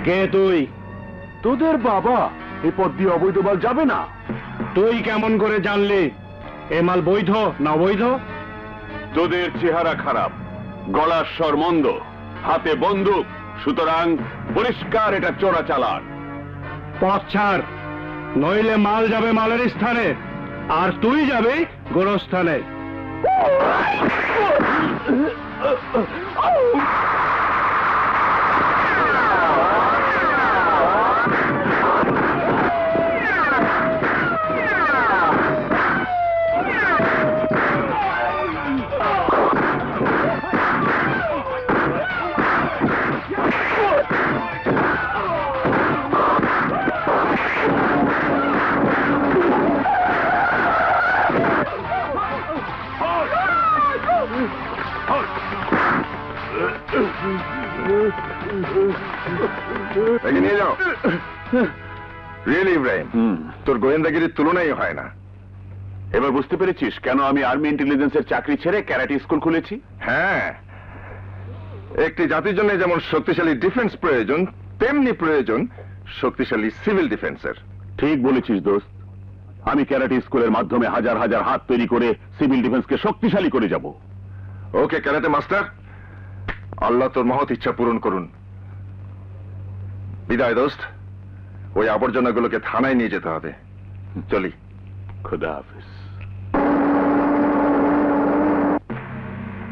কে তুই? তোদের বাবা এ পথ দিয়ে অবৈধ মাল যাবে না। তুই কেমন করে জানলি এ মাল বৈধ না অবৈধ? তোদের চেহারা খারাপ, গলার স্বর মন্দ, হাতে বন্দুক, সুতরাং পরিষ্কার এটা চোরাচালান। পথ ছাড়, নইলে মাল যাবে মালের স্থানে, আর তুই যাবে গোরস্থানে। নিয়ে যাও। রিয়েলি ইব্রাহিম, তোর গোয়েন্দাগিরির তুলনাই হয় না। এবার বুঝতে পেরেছিস কেন আমি আর্মি ইন্টেলিজেন্সের চাকরি ছেড়ে ক্যারাটে স্কুল খুলেছি? হ্যাঁ, একটি জাতির জন্য যেমন শক্তিশালী ডিফেন্স প্রয়োজন, তেমনি প্রয়োজন শক্তিশালী সিভিল ডিফেন্সের। ঠিক বলেছিস দোস্ত, আমি ক্যারাটে স্কুলের মাধ্যমে হাজার হাজার হাত তৈরি করে সিভিল ডিফেন্সকে শক্তিশালী করে যাব। ওকে ক্যারাটে মাস্টার, আল্লাহ তোর মহৎ ইচ্ছা পূরণ করুন। বিদায় দোস্ত, ওই আবর্জনাগুলোকে থানায় নিয়ে যেতে হবে। চলি। খুদা হাফিজ।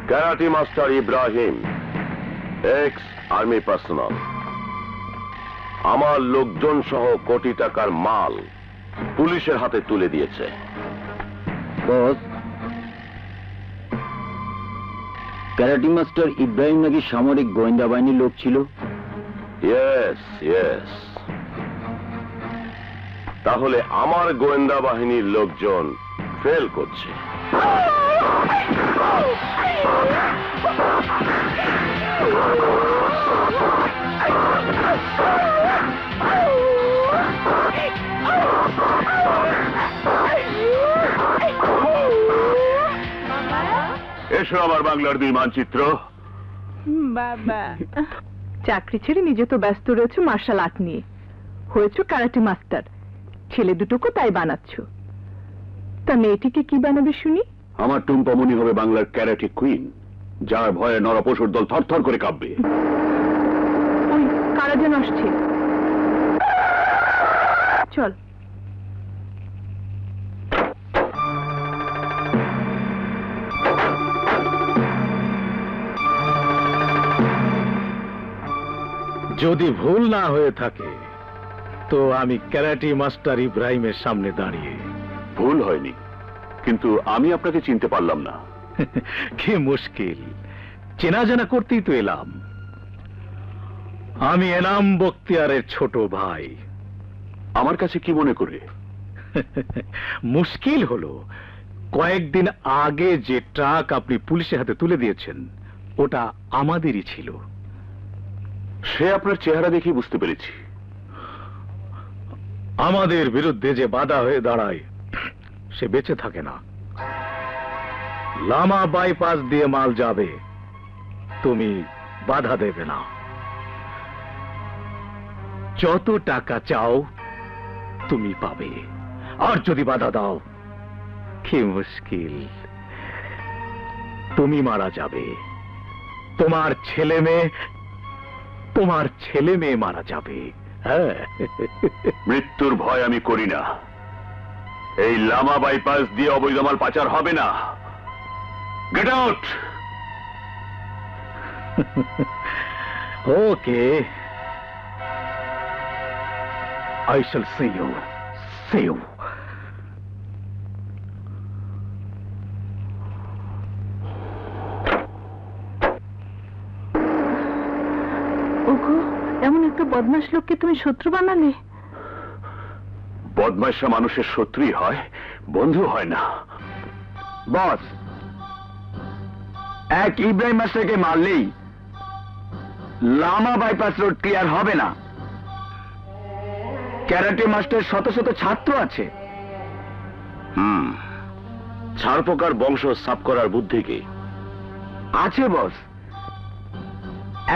Karate master Ibrahim, ex army personnel, আমার লোকজন সহ কোটি টাকার মাল পুলিশের হাতে তুলে দিয়েছে। বস, ক্যারাটে মাস্টার ইব্রাহিম নাকি সামরিক গোয়েন্দা বাহিনীর লোক ছিল? Yes yes. তাহলে আমার গোয়েন্দা বাহিনীর লোকজন ফেল করছে। এসো আমার বাংলার দুই মানচিত্র। বাবা, চাকরি ছেড়ে নিজে তো ব্যস্ত রয়েছে মার্শাল আর্ট নিয়ে, হয়েছ ক্যারাটে মাস্টার, ছেলে দুটোকে তাই বানাচ্ছ। তা মেয়েটিকে কি বানাবে শুনি? আমার টুম্পামণি হবে বাংলার ক্যারাটে কুইন, যার ভয়ে নরপশুর দল থরথর করে কাঁপবে। ওই কারা যেন আসছে, চল। যদি ভুল না হয়ে থাকে তো আমি ক্যারাটে মাস্টার ইব্রাহিমের সামনে দাঁড়িয়ে। ভুল হয়নি, কিন্তু আমি আপনাকে চিনতে পারলাম না। কি মুশকিল, চেনা জানা করতেই তো এলাম। আমি এনাম বখতিয়ারের ছোট ভাই। আমার কাছে কি মনে করে? মুশকিল হলো কয়েকদিন আগে যে ট্রাক আপনি পুলিশের হাতে তুলে দিয়েছেন ওটা আমাদেরই ছিল। সে আপনার চেহারা দেখেই বুঝতে পেরেছি। আমাদের বিরুদ্ধে যে বাধা হয়ে দাঁড়ায় সে বেঁচে থাকে না। লামা বাইপাস দিয়ে মাল যাবে, তুমি বাধা দেবে না। যত টাকা চাও তুমি পাবে, আর যদি বাধা দাও কি মুশকিল, তুমি মারা যাবে, তোমার ছেলে মেয়ে মারা যাবে। হ্যাঁ, মৃত্যুর ভয় আমি করি না। এই লামা বাইপাস দিয়ে অবৈধ মাল পাচার হবে না। Get out. Okay, I shall see you. See you. ওগো, এমন একটা বদমাশ লোককে তুমি শত্রু বানালে? বদমাইশা মানুষের শত্রুই হয়, বন্ধু হয় না। বস, এক ইব্রাহিম মাস্টারকে মারলেই লামা বাইপাস রোড ক্লিয়ার হবে না। ক্যারাটে মাস্টার শত শত ছাত্র আছে। ছারপোকার বংশ সাফ করার বুদ্ধি কি আছে বস,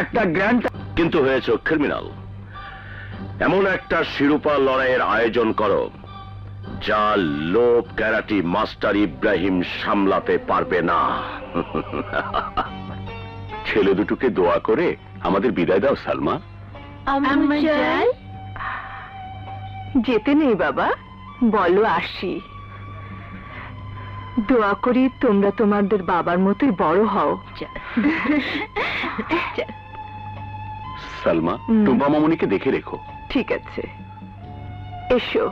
একটা গ্র্যান্ড, কিন্তু হয়েছে ক্রিমিনাল। এমন একটা শিরোপা লড়াইয়ের আয়োজন করো যা লোভ ক্যারাটি মাস্টার ইব্রাহিম সামলাতে পারবে না। ছেলে দুটোকে দোয়া করে আমাদের বিদায় দাও সালমা। যেতে নেই বাবা, বলো আসি। দোয়া করি তোমরা তোমাদের বাবার মতোই বড় হও। সালমা, টুম্পা মামুনিকে দেখে রেখো। ঠিক আছে, এসো।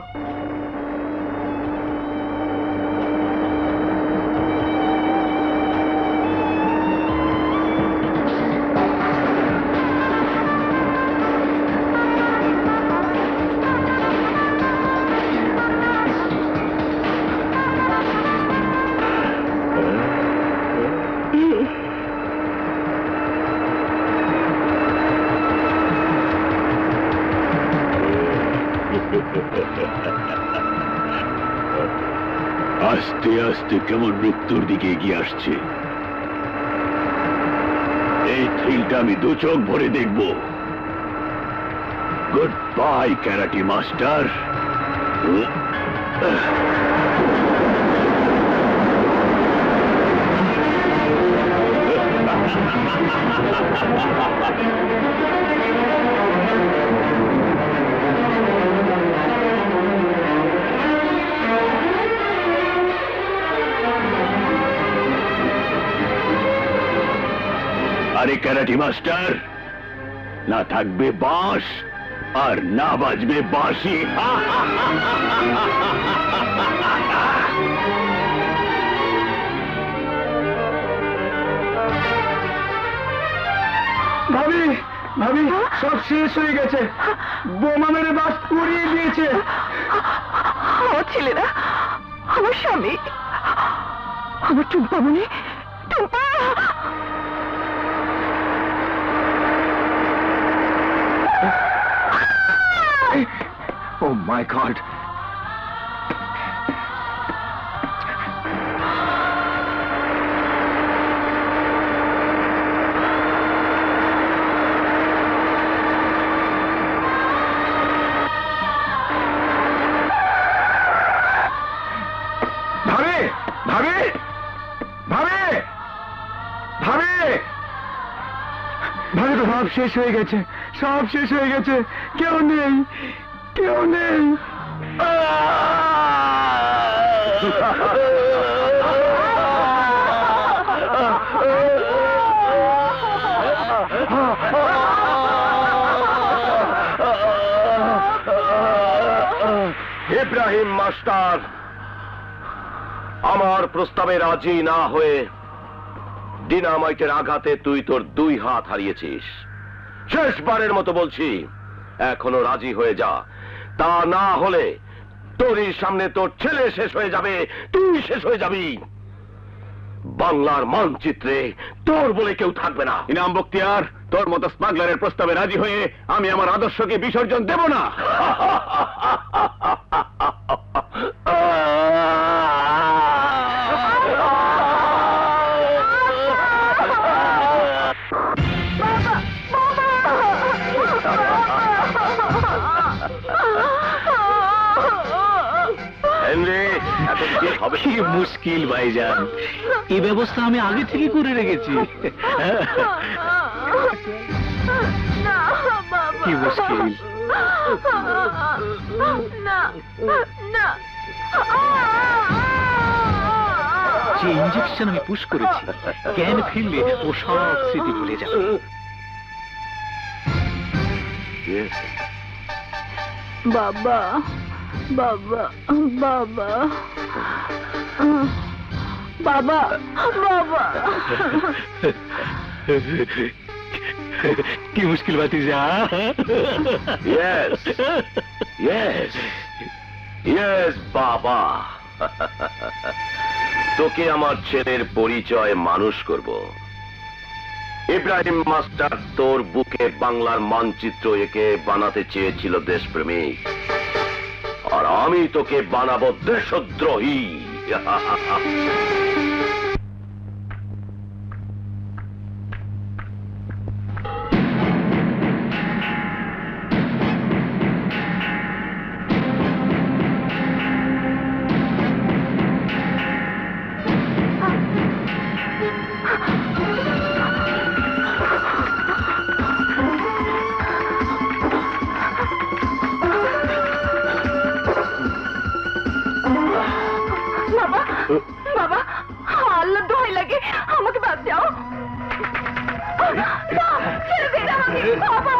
আস্তে আস্তে কেমন মৃত্যুর দিকে এগিয়ে আসছে। এই থ্রিলটা আমি দু চোখ ভরে দেখব। Good bye karate master. আরে ক্যারাটি মাস্টার, না থাকবে বাঁশ আর না বাজবে বাঁশি। ভাবি, ভাবি, সব শেষ হয়ে গেছে। বোমা মেরে বাস উড়িয়ে দিয়েছে। আমার ছেলেরা, আমার স্বামী, আমার টুম্পা মনে, টুম্পা। Oh my God! ভাবে, ভাবে, ভাবে, ভাবে, ভাবে তো সব শেষ হয়ে গেছে, সব শেষ হয়ে গেছে, কেউ নেই, কেউ নেই। ইব্রাহিম মাস্টার, আমার প্রস্তাবে রাজি না হয়ে ডিনামাইটের আঘাতে তুই তোর 2 হাত হারিয়েছিস। শেষবারের মতো বলছি, এখনো রাজি হয়ে যা। তা না হলে তোরই সামনে তোর ছেলে শেষ হয়ে যাবে, তুই শেষ হয়ে যাবি। বাংলার মানচিত্রে তোর বলে কেউ থাকবে না। ইনাম বখতিয়ার, তোর মতো স্মাগলারের প্রস্তাবে রাজি হয়ে আমি আমার আদর্শকে বিসর্জন দেব না। কি মুশকিল ভাইজান, এই ব্যবস্থা আমি আগে থেকে করে রেখেছি। কি মুশকিল। যে ইঞ্জেকশন আমি পুশ করেছি, জ্ঞান ফিরলে ও সব স্মৃতি ভুলে যাবে। বাবা, বাবা, বাবা, বাবা, বাবা। কি মুশকিল ভাতিজা। Yes, yes, yes, বাবা। তোকে আমার ছেলের পরিচয় মানুষ করব। ইব্রাহিম মাস্টার তোর বুকে বাংলার মানচিত্র একে বানাতে চেয়েছিল দেশপ্রেমিক, আর আমি তোকে বানাবো দেশদ্রোহী। বাবা, আল্লাহ দোহাই লাগে, আমাকে বাঁচাও। ছেড়ে দিন আমাকে, বাবা,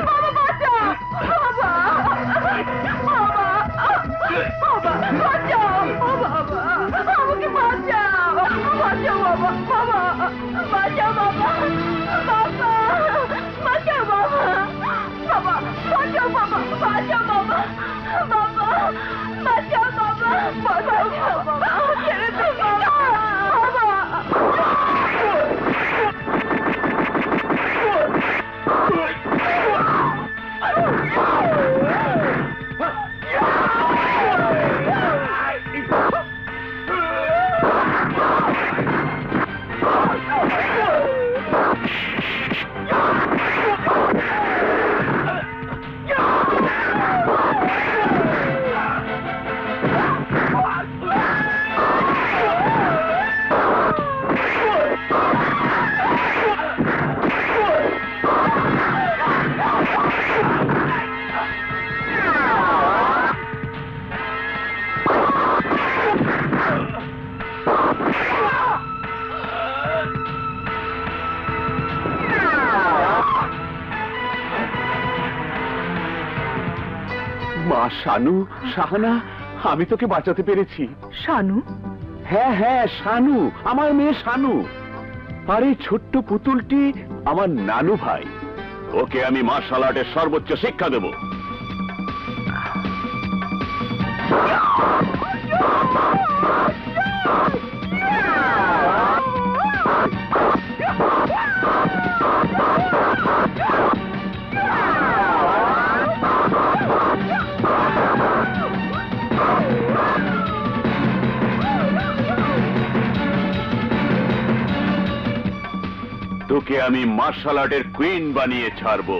বাবা বাঁচাও, বাবা, বাবা, বাবা বাঁচাও, বাবা, আমাকে বাঁচাও, বাঁচাও বাবা, বাবা বাঁচাও, বাবা, বাবা বাঁচাও, বাবা, বাবা বাঁচাও, বাবা বাঁচাও, বাবা, বাবা বাঁচাও, বাবা, বাঁচাও বাবা, ছেড়ে দিন বাবা, বাবা। মা শানু, শাহানা, আমি তোকে বাঁচাতে পেরেছি। শানু? হ্যাঁ হ্যাঁ, শানু, আমার মেয়ে শানু। আর এই ছোট্ট পুতুলটি আমার নানু ভাই। ওকে আমি মার্শাল আর্টের সর্বোচ্চ শিক্ষা দেব। তোকে আমি মার্শাল আর্টের কুইন বানিয়ে ছাড়বো।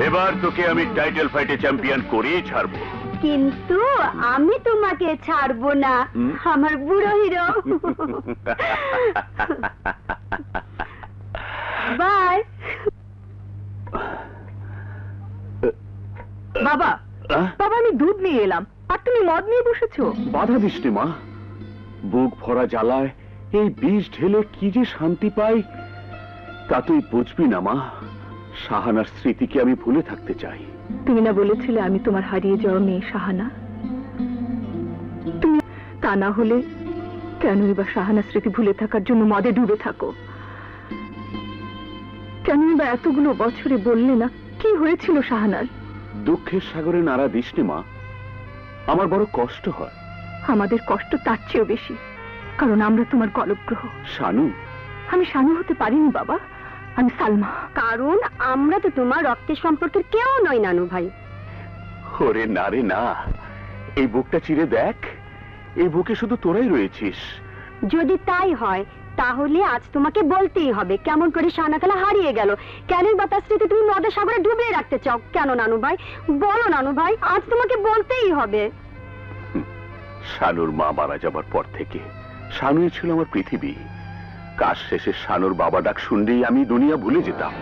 এবার তোকে আমি টাইটেল ফাইটে চ্যাম্পিয়ন করেই ছাড়বো। কিন্তু আমি তোমাকে ছাড়বো না, আমার বুড়ো হিরো। বাই। বাবা, বাবা আমি দুধ নিয়ে এলাম, আর তুমি মদ নিয়ে বসেছো। বাধা দিস নে মা, বুক ভরা জ্বালায় এই বিষ ঢেলে কি যে শান্তি পাই তা তুই বুঝবি না মা। শাহানার স্মৃতিকে আমি ভুলে থাকতে চাই। তুমি না বলেছিলে আমি তোমার হারিয়ে যাওয়া মেয়ে শাহানা? তুমি তা না হলে কেনই বা শাহানার স্মৃতি ভুলে থাকার জন্য মদে ডুবে থাকো? কেনই বা এতগুলো বছরে বললে না কি হয়েছিল শাহানার? দুঃখের সাগরে নাড়া দিস নে মা, আমার বড় কষ্ট হয়। আমাদের কষ্ট তার চেয়েও বেশি, কারণ আমরা তোমার গলগ্রহ। শানু? আমি শানু হতে পারিনি বাবা, আমি সালমা। কারণ আমরা তো তোমার রক্তের সম্পর্কের কেউ নয় নানু ভাই। ওরে না রে না, এই বুকটা চিরে দেখ, এই বুকে শুধু তোরাই রয়েছিস। যদি তাই হয় তাহলে আজ তোমাকে বলতেই হবে কেমন করে শাহানাখালা হারিয়ে গেল। কেন বা তার স্মৃতি তুমি মদের সাগরে ডুবিয়ে রাখতে চাও কেন নানু ভাই? বলো নানু ভাই, আজ তোমাকে বলতেই হবে। শানুর মা মারা যাবার পর থেকে শানুই ছিল আমার পৃথিবী। কাজ শেষে শানুর বাবা ডাক শুনলেই আমি দুনিয়া ভুলে যেতাম।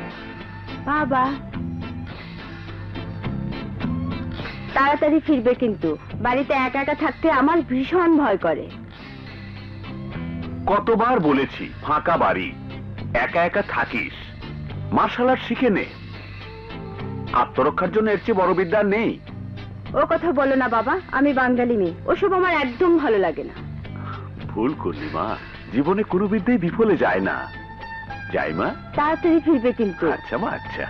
বাবা তাড়াতাড়ি ফিরবে, কিন্তু বাড়িতে একা একা থাকতে আমার ভীষণ ভয় করে। কতবার বলেছি ফাঁকা বাড়ি, একা একা থাকিস, মার্শাল আর্ট শিখে নে। আত্মরক্ষার জন্য এর চেয়ে বড় বিদ্যা নেই। ও কথা বলো না বাবা, আমি বাঙালি মেয়ে, ওসব আমার একদম ভালো লাগে না। ভুল করলি মা, জীবনে কোনো বিদ্যাই বিফলে যায় না। যাই মা। তাড়াতাড়ি ফিরবে কিন্তু। আচ্ছা মা, আচ্ছা।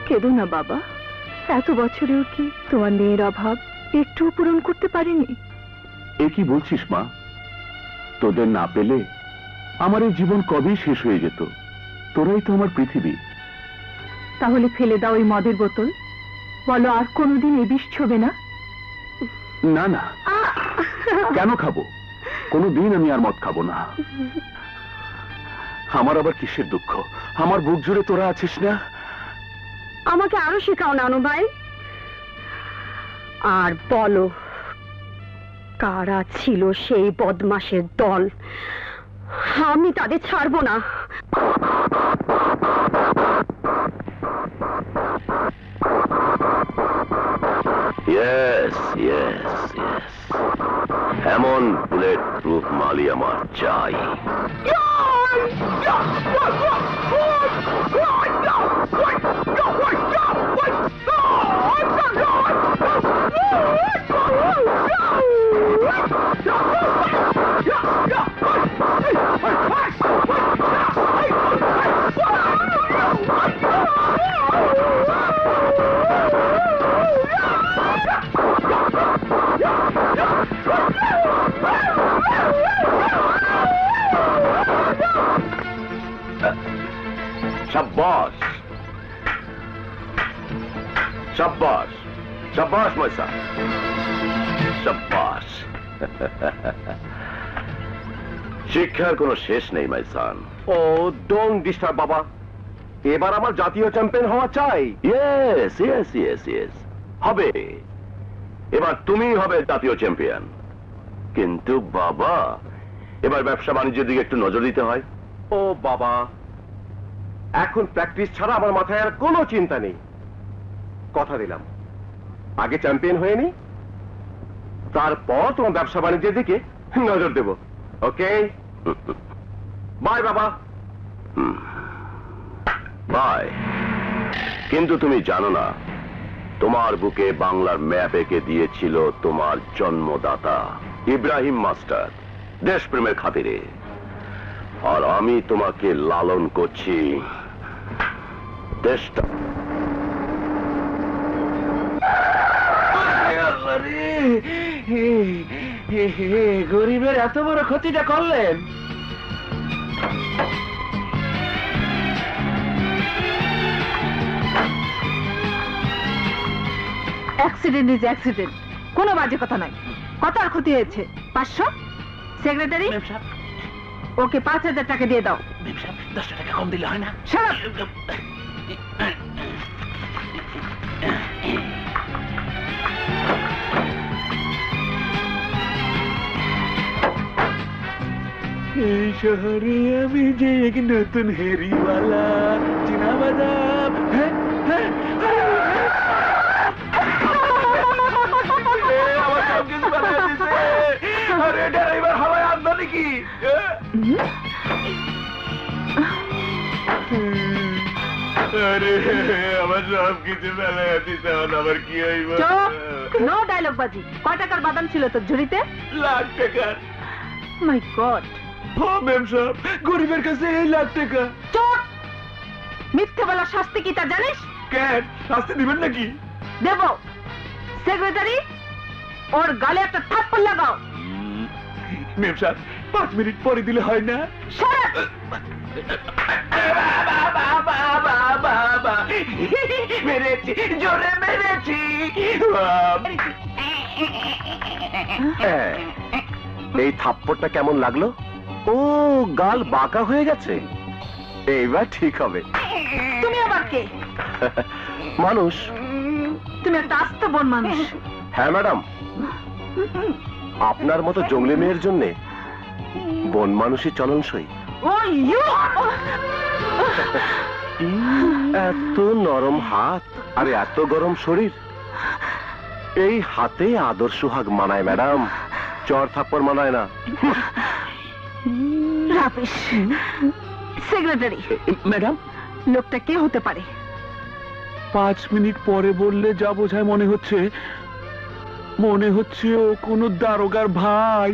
কেঁদো না বাবা, এত বছরেও কি তোমার মেয়ের অভাব একটু পূরণ করতে পারিনি? এ কি বলছিস মা? তোদের না পেলে আমার এই জীবন কবেই শেষ হয়ে যেত। তোরাই তো আমার পৃথিবী। তাহলে ফেলে দাও ওই মদের বোতল, বলো আর কোনোদিন এ বিষ ছোবে না। না না, কেন খাবো? কোনোদিন আমি আর মদ খাবো না। আমার আবার কিসের দুঃখ? আমার বুক জুড়ে তোরা আছিস না। আমাকে আরো শেখাও নানু ভাই, আর বলো কারা ছিল সেই বদমাশের দল। আমি তাদের ছাড়বো না। ইয়েস ইয়েস ইয়েস, এমন বুলেট প্রুফ মালি আমার চাই। शाबाश शाबाश शाबाश मैसा शाबाश। শিক্ষার কোনো শেষ নেই মাইসান। ও ডোন্ট ডিস্টার্ব বাবা, এবার আমার জাতীয় চ্যাম্পিয়ন হওয়া চাই। ইয়েস ইয়েস ইয়েস ইয়েস, হবে। এবার তুমিই হবে জাতীয় চ্যাম্পিয়ন। কিন্তু বাবা, এবার ব্যবসা বাণিজ্যের দিকে একটু নজর দিতে হয়। ও বাবা, এখন প্র্যাকটিস ছাড়া আমার মাথায় আর কোনো চিন্তা নেই। কথা দিলাম, আগে চ্যাম্পিয়ন হয়ে নি, তারপর তোমার ব্যবসা বাণিজ্যের দিকে নজর দেব। ওকে, বাই বাবা। বাই। কিন্তু তুমি জানো না, তোমার বুকে বাংলার ম্যাপ এঁকে দিয়েছিল তোমার জন্মদাতা ইব্রাহিম মাস্টার, দেশপ্রেমের খাতিরে। আর আমি তোমাকে লালন করছি দেশটা। গরিবের এত বড় ক্ষতিটা করলেন। অ্যাক্সিডেন্ট ইজ অ্যাক্সিডেন্ট, কোনো বাজে কথা নাই। কত আর ক্ষতি হয়েছে? 500? সেক্রেটারি, ওকে 5000 টাকা দিয়ে দাও। 10 টাকা কম দিলে হয় না? এই শহরে আমি যে এক নতুন হেরিওয়ালা, চিনা বাদাম। হ্যাঁ হ্যাঁ, আমার সব কিছু বানায় দিছে। আরে ড্রাইভার হাওয়ায় আনলো নাকি? আরে আমার সব কিছু বেলায় দিছে, আমার কি হইব? নো ডায়লগ বাজি। কয় টাকার বাদাম ছিল তোর ঝুড়িতে? লাখ টাকার। মাই গড। হ্যাঁ ম্যাম সাহেব, গরিবের কাছে 1 লাখ টাকা। চোর! মিথ্যে বলার শাস্তি কি তা জানিস? কেন শাস্তি দিবেন নাকি? দেব। সেক্রেটারি, ওর গালে একটা থাপ্পড় লাগাও। মেম সাহেব 5 মিনিট পরে দিলে হয় না? মেরেছি, জোরে মেরেছি। এই থাপ্পড়টা কেমন লাগলো? ও গাল বাঁকা হয়ে গেছে, এইবার ঠিক হবে। তুমি আবার কে? মানুষ। তুমি একটা আস্ত বন মানুষ। হ্যাঁ ম্যাডাম, আপনার মতো জঙ্গলি মেয়ের জন্য বন মানুষই চলনসই। এত নরম হাত আর এত গরম শরীর, এই হাতে আদর সুহাগ মানায় ম্যাডাম, চর থাপ্পড় মানায় না। রাবিশ। সেক্রেটারি ম্যাডাম, লোকটা কে হতে পারে? 5 মিনিট পরে বললে যা বোঝায় মনে হচ্ছে ও কোনো দারোগার ভাই।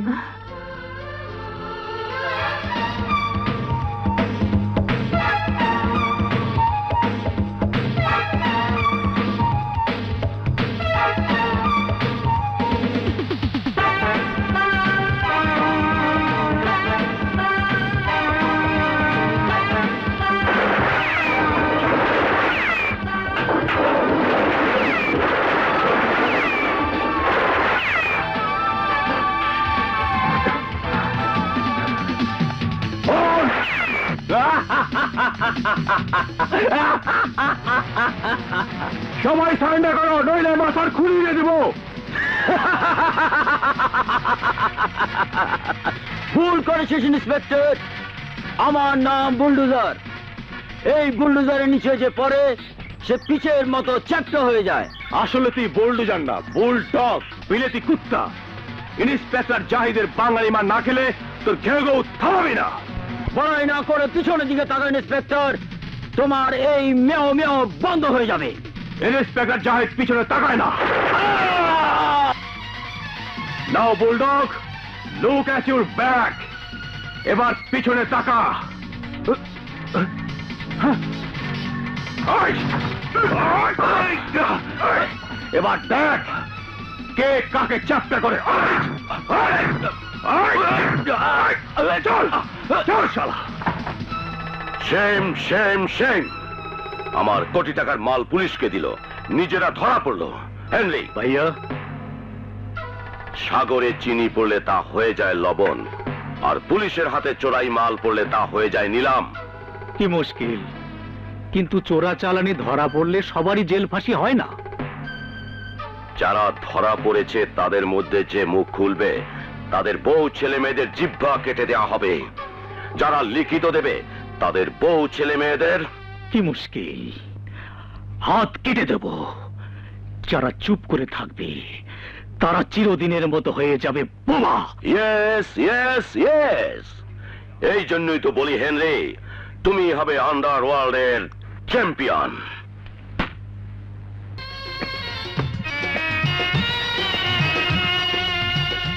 সবাই সারেন্ডার করো, নইলে মাথার খুলি দিয়ে দেবো। ভুল করেছিস ইন্সপেক্টর, আমার নাম বুলডোজার। এই বুলডোজারের নিচে যে পড়ে সে পিচের মতো চ্যাপ্টা হয়ে যায়। আসলে তুই বুলডোজার না, বুলডগ, বিলেতি কুত্তা। ইন্সপেক্টর জাহিদের বাঙালি মা না খেলে তোর ঘেউ থামাবি না। বড়াই না করে পিছনের দিকে তাকান ইন্সপেক্টর, তোমার এই মেও মেও বন্ধ হয়ে যাবে। ইন্সপেক্টর জাহিদ পিছনে তাকায় না। Now bulldog, look at your back. এবার পিছনে তাকা। এবার দেখ কে কাকে চ্যাপ্টা করে। চল চল শালা। শেম শেম শেম, আমার কোটি টাকার মাল পুলিশকে দিল, নিজেরা ধরা পড়লো। হেনরি ভাইয়া, সাগরে চিনি পড়লে তা হয়ে যায় লবণ, আর পুলিশের হাতে চোরাই মাল পড়লে তা হয়ে যায় নিলাম। কি মুশকিল, কিন্তু চোরা চালানি ধরা পড়লে সবারই জেল ফাঁসি হয় না। যারা ধরা পড়েছে তাদের মধ্যে যে মুখ খুলবে তাদের বউ ছেলে মেয়েদের জিহ্বা কেটে দেওয়া হবে। যারা লিখিত দেবে তাদের বউ ছেলে মেয়েদের কি মুশকিল, হাত কেটে দেব। যারা চুপ করে থাকবে তারা চিরদিনের মতো হয়ে যাবে বোমা। ইয়েস ইয়েস ইয়েস, এই জন্যই তো বলি হেনরি, তুমি হবে আন্ডারওয়ার্ল্ডের চ্যাম্পিয়ন।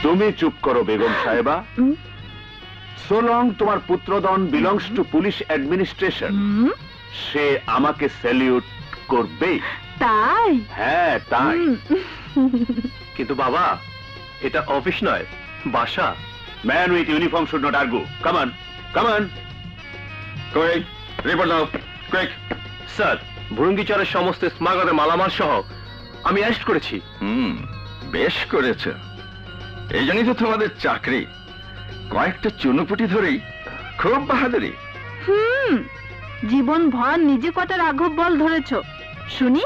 তুমি চুপ করো বেগম সাহেবা। সো লং তোমার পুত্রদন বিলংস টু পুলিশ অ্যাডমিনিস্ট্রেশন, সে আমাকে স্যালিউট করবে। তাই? হ্যাঁ তাই। কিন্তু বাবা, এটা অফিস নয়, বাসা। Man with uniform should not argue. Come on, come on. কই রিপোর্ট দাও, কুইক। স্যার, ভুরুঙ্গিচরের সমস্ত স্মাগলের মালামাল সহ আমি অ্যারেস্ট করেছি। বেশ করেছ, এই জন্যই তো তোমাদের চাকরি। কয়েকটা চুনোপুটি ধরেই খুব বাহাদুরি। জীবন ভর নিজে কটা রাঘব বল ধরেছ শুনি।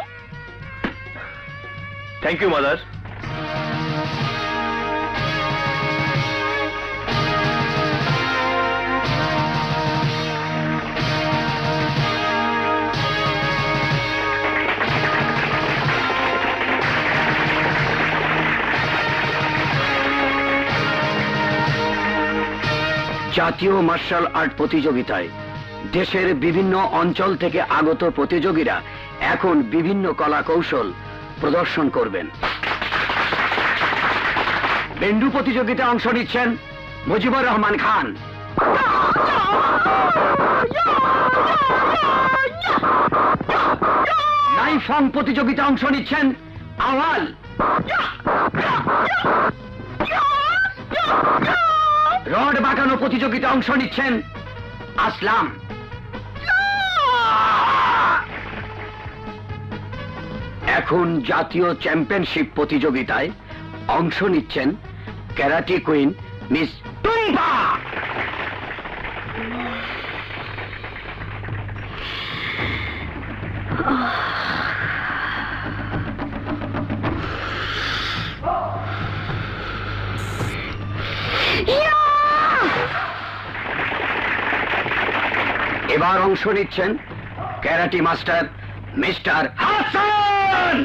Thank you mother. জাতীয় মার্শাল আর্ট প্রতিযোগিতায় দেশের বিভিন্ন অঞ্চল থেকে আগত প্রতিযোগীরা এখন বিভিন্ন কলা কৌশল প্রদর্শন করবেন। বেন্ডু প্রতিযোগিতায় অংশ নিচ্ছেন মুজিবুর রহমান খান। নাইফং প্রতিযোগিতায় অংশ নিচ্ছেন আওয়াল। রড বাঁকানো প্রতিযোগিতায় অংশ নিচ্ছেন আসলাম। এখন জাতীয় চ্যাম্পিয়নশিপ প্রতিযোগিতায় অংশ নিচ্ছেন ক্যারাটে কুইন মিস টুম্পা। এবার অংশ নিচ্ছেন ক্যারাটে মাস্টার মিস্টার হাসান।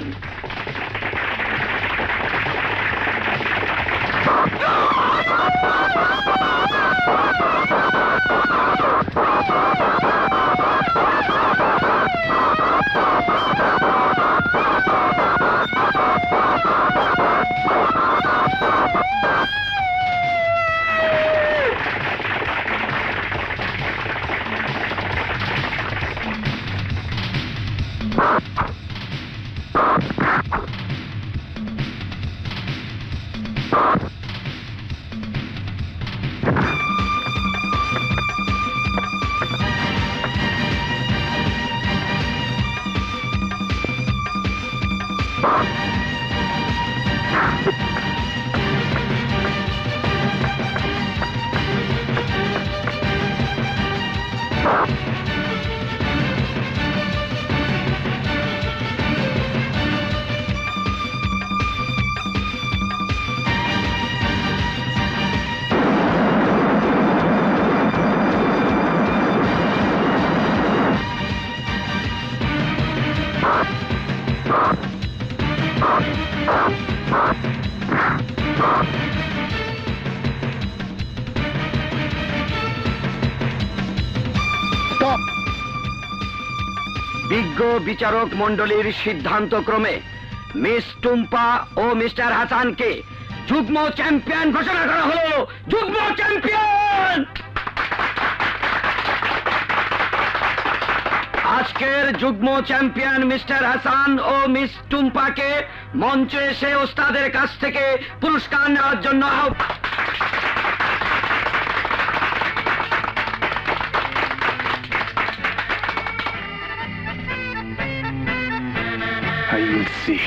বিজ্ঞ বিচারক মণ্ডলীর সিদ্ধান্ত ক্রমে মিস টুম্পা ও মিস্টার হাসানকে যুগ্ম চ্যাম্পিয়ন ঘোষণা করা হলো। যুগ্ম চ্যাম্পিয়ন। আজকের যুগ্ম চ্যাম্পিয়ন মিস্টার হাসান ও মিস টুম্পাকে মঞ্চে এসে ওস্তাদের কাছ থেকে পুরস্কার নেওয়ার জন্য I will see.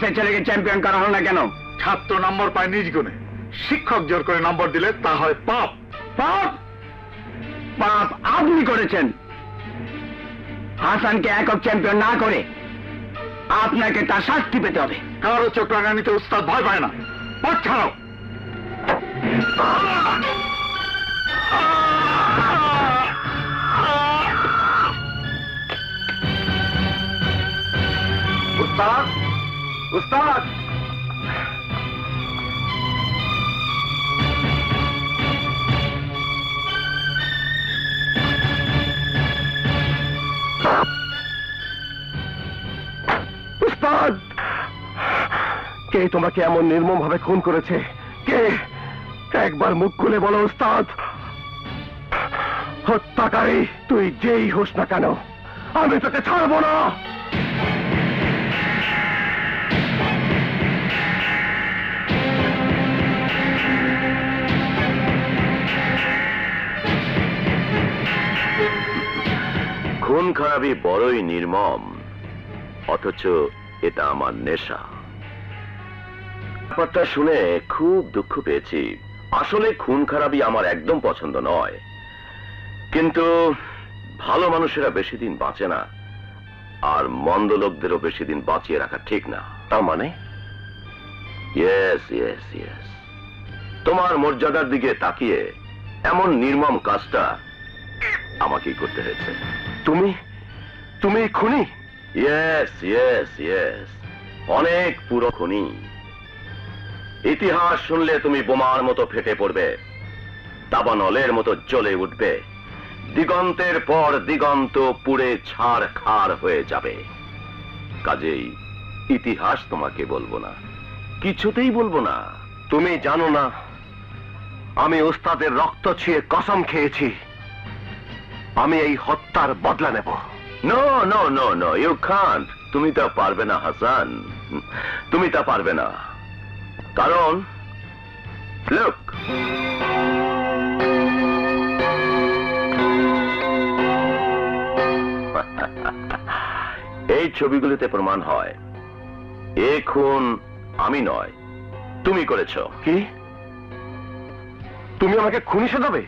পাশের ছেলেকে চ্যাম্পিয়ন করা হলো না কেন? ছাত্র নম্বর পায় নিজ গুণে, শিক্ষক জোর করে নম্বর দিলে তা হয় পাপ। পাপ? পাপ আপনি করেছেন। হাসানকে একক চ্যাম্পিয়ন না করে আপনাকে তার শাস্তি পেতে হবে। কারো চোখ রাঙানিতে উস্তাদ ভয় পায় না। পথ ছাড়াও। উস্তাদ, উস্তাদ, উস্তাদ, কে তোমাকে এমন নির্মম ভাবে খুন করেছে? কে? একবার মুখ খুলে বলো উস্তাদ। হত্যাকারী তুই যেই হোস না কেন, আমি তোকে ছাড়বো না। খুন খারাপি বড়ই নির্মম, অথচ এটা আমার নেশা। ব্যাপারটা শুনে খুব দুঃখ পেয়েছি। আসলে খুন খারাপি আমার একদম পছন্দ নয়, কিন্তু ভালো মানুষেরা বেশি দিন বাঁচে না, আর মন্দ লোকদেরও বেশি দিন বাঁচিয়ে রাখা ঠিক না। তার মানে? ইয়েস ইয়েস ইয়েস, তোমার মর্যাদার দিকে তাকিয়ে এমন নির্মম কাজটা আমাকেই করতে হয়েছে। তুমি খুনি? ইয়েস ইয়েস ইয়েস, অনেক পুরো খুনি। ইতিহাস শুনলে তুমি বোমার মতো ফেটে পড়বে, দাবানলের মতো জ্বলে উঠবে, দিগন্তের পর দিগন্ত পুড়ে ছারখার হয়ে যাবে। কাজেই ইতিহাস তোমাকে বলবো না, কিছুতেই বলবো না। তুমি জানো না আমি ওস্তাদের রক্ত ছুঁয়ে কসম খেয়েছি আমি এই হত্যার বদলা নেব। No no no no, you can't. তুমি তা পারবে না হাসান, তুমি তা পারবে না। কারণ লুক, এই ছবিগুলিতে প্রমাণ হয় এ খুন আমি নয়, তুমি করেছ। কি? তুমি আমাকে খুনি সাজাবে?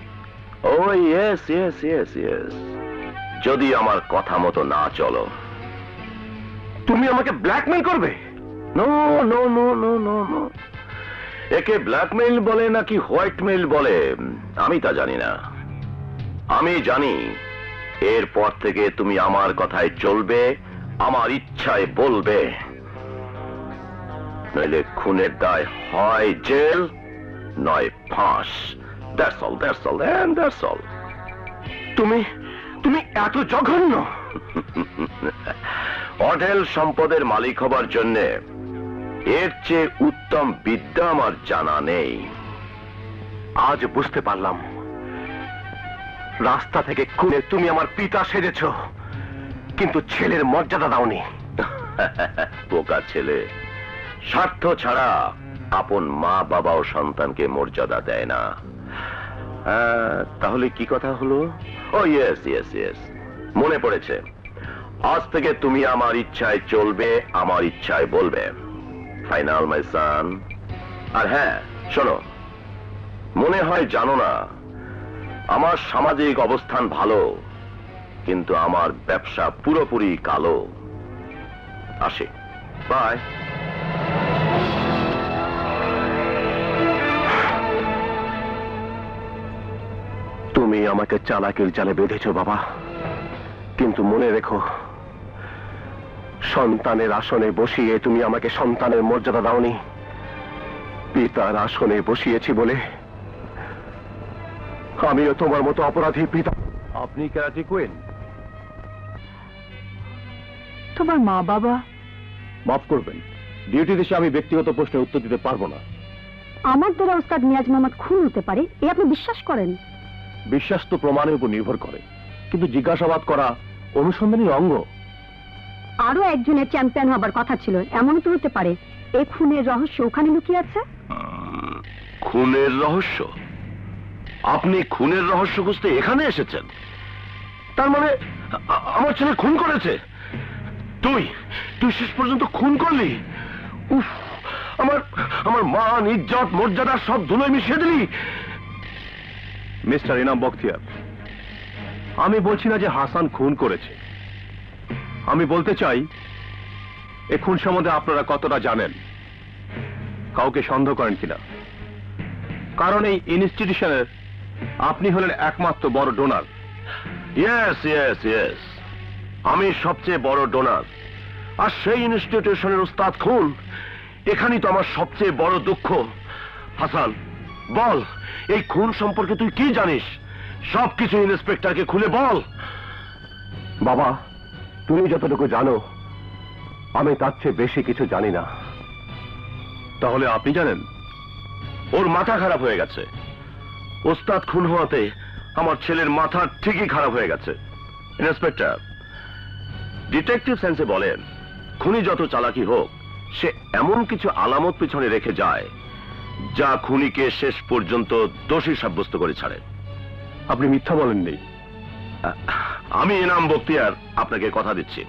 ও ইয়েস ইয়েস ইয়েস ইয়েস, যদি আমার কথা মতো না চলো। তুমি আমাকে ব্ল্যাকমেইল করবে? No no no no no no, একে ব্ল্যাকমেইল বলে নাকি হোয়াইটমেইল বলে আমি তা জানি না। আমি জানি এরপর থেকে তুমি আমার কথায় চলবে, আমার ইচ্ছায় বলবে, নইলে খুনের দায় হয় জেল নয় ফাঁস। That's all, that's all, and that's all. তুমি এত জঘন্য? অঢেল সম্পদের মালিক হবার জন্য এর চেয়ে উত্তম বিদ্যা আমার জানা নেই। আজ বুঝতে পারলাম, রাস্তা থেকে খুনে তুমি আমার পিতা সেজেছ, কিন্তু ছেলের মর্যাদা দাওনি। বোকা ছেলে, স্বার্থ ছাড়া আপন মা বাবা ও সন্তানকে মর্যাদা দেয় না। তাহলে কি কথা হলো? ও ইয়েস ইয়েস ইয়েস, মনে পড়েছে। আজ থেকে তুমি আমার ইচ্ছায় চলবে, আমার ইচ্ছায় বলবে। ফাইনাল মাই সান। আর হ্যাঁ শোনো, মনে হয় জানো না, আমার সামাজিক অবস্থান ভালো, কিন্তু আমার ব্যবসা পুরোপুরি কালো। আসে, বাই। তুমি আমাকে চালাকির জালে বেঁধেছ বাবা, কিন্তু মনে রেখো, সন্তানের আসনে বসিয়ে তুমি আমাকে সন্তানের মর্যাদা দাওনি। পিতার আসনে বসিয়েছি বলে আমিও তোমার মতো অপরাধী পিতা। আপনি ক্যারাটে কুইন? তোমার মা বাবা? মাফ করবেন, ডিউটি দেশে আমি ব্যক্তিগত প্রশ্নের উত্তর দিতে পারবো না। আমার দ্বারা ওস্তাদ নিয়াজ মোহাম্মদ খুন হতে পারে এ আপনি বিশ্বাস করেন? বিশ্বাস তো প্রমাণের উপর নির্ভর করে, কিন্তু জিজ্ঞাসাবাদ করা অনুসন্ধানের অঙ্গ। আরো একজনের চ্যাম্পিয়ন হবার কথা ছিল, এমনও তো হতে পারে এই খুনের রহস্য ওখানে লুকিয়ে আছে। খুনের রহস্য? আপনি খুনের রহস্য খুঁজতে এখানে এসেছেন? তার মানে আমার ছেলে খুন করেছে? তুই শেষ পর্যন্ত খুন করলি? উফ, আমার আমার মান ইজ্জত মর্যাদা সব ধুলোয় মিশিয়ে দিলি। মিস্টার ইনাম বখতিয়ার, আমি বলছি না যে হাসান খুন করেছে, আমি বলতে চাই এ খুন সম্বন্ধে আপনারা কতটা জানেন, কাউকে সন্দেহ করেন কিনা। কারণ এই ইনস্টিটিউশনের আপনি হলেন একমাত্র বড় ডোনার। ইয়েস ইয়েস ইয়েস, আমি সবচেয়ে বড় ডোনার, আর সেই ইনস্টিটিউশনের উস্তাদ খুন, এখানেই তো আমার সবচেয়ে বড় দুঃখ। হাসান, বল এই খুন সম্পর্কে তুই কি জানিস? সবকিছু ইন্সপেক্টরকে খুলে বল। বাবা, তুমি যতটুকু জানো আমি তার চেয়ে বেশি কিছু জানি না। তাহলে আপনি জানেন? ওর মাথা খারাপ হয়ে গেছে। ওস্তাদ খুন হওয়াতে আমার ছেলের মাথা ঠিকই খারাপ হয়ে গেছে। ইন্সপেক্টর, ডিটেকটিভ সেন্সে বলেন, খুনি যত চালাকি হোক, সে এমন কিছু আলামত পিছনে রেখে যায় যা খুনিকে শেষ পর্যন্ত দোষী সাব্যস্ত করে ছাড়ে। আপনি মিথ্যা বলেননি। আমি ইনাম বখতিয়ার আপনাকে কথা দিচ্ছি,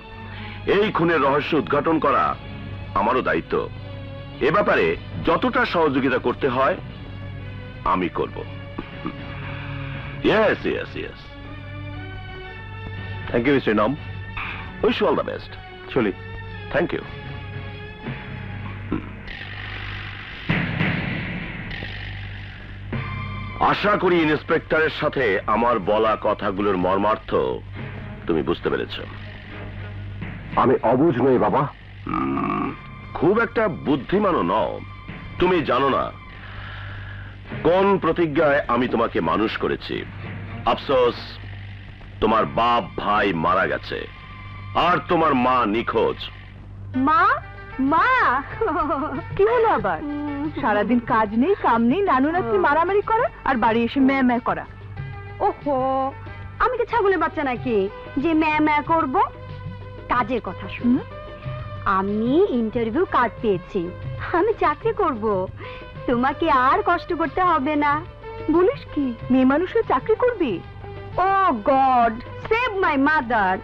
এই খুনের রহস্য উদ্ঘাটন করা আমারও দায়িত্ব। এ ব্যাপারে যতটা সহযোগিতা করতে হয় আমি করব। Yes yes yes. Thank you mister Inam. Wish you all the best. চলি। Thank you. আশা করি ইন্সপেক্টরের সাথে আমার বলা কথাগুলোর মর্মার্থ তুমি বুঝতে পেরেছ। আমি অবুঝ নই বাবা। খুব একটা বুদ্ধিমানও নও। তুমি জানো না কোন প্রতিজ্ঞায় আমি তোমাকে মানুষ করেছি। আফসোস, তোমার বাপ ভাই মারা গেছে আর তোমার মা নিখোঁজ। মা, মা কি হলো আবার? সারাদিন কাজ নেই, কাম নেই, নানু নাতনি মারামারি করা আর বাড়ি এসে ম্যা ম্যা করা। ওহো, আমি কি ছাগলের বাচ্চা নাকি যে ম্যা ম্যা করব? কাজের কথা শুন, আমি ইন্টারভিউ কার্ড পেয়েছি, আমি চাকরি করব, তোমাকে আর কষ্ট করতে হবে না। বলিস কি, মেয়ে মানুষের চাকরি করবি? ও গড, সেভ মাই মাদার।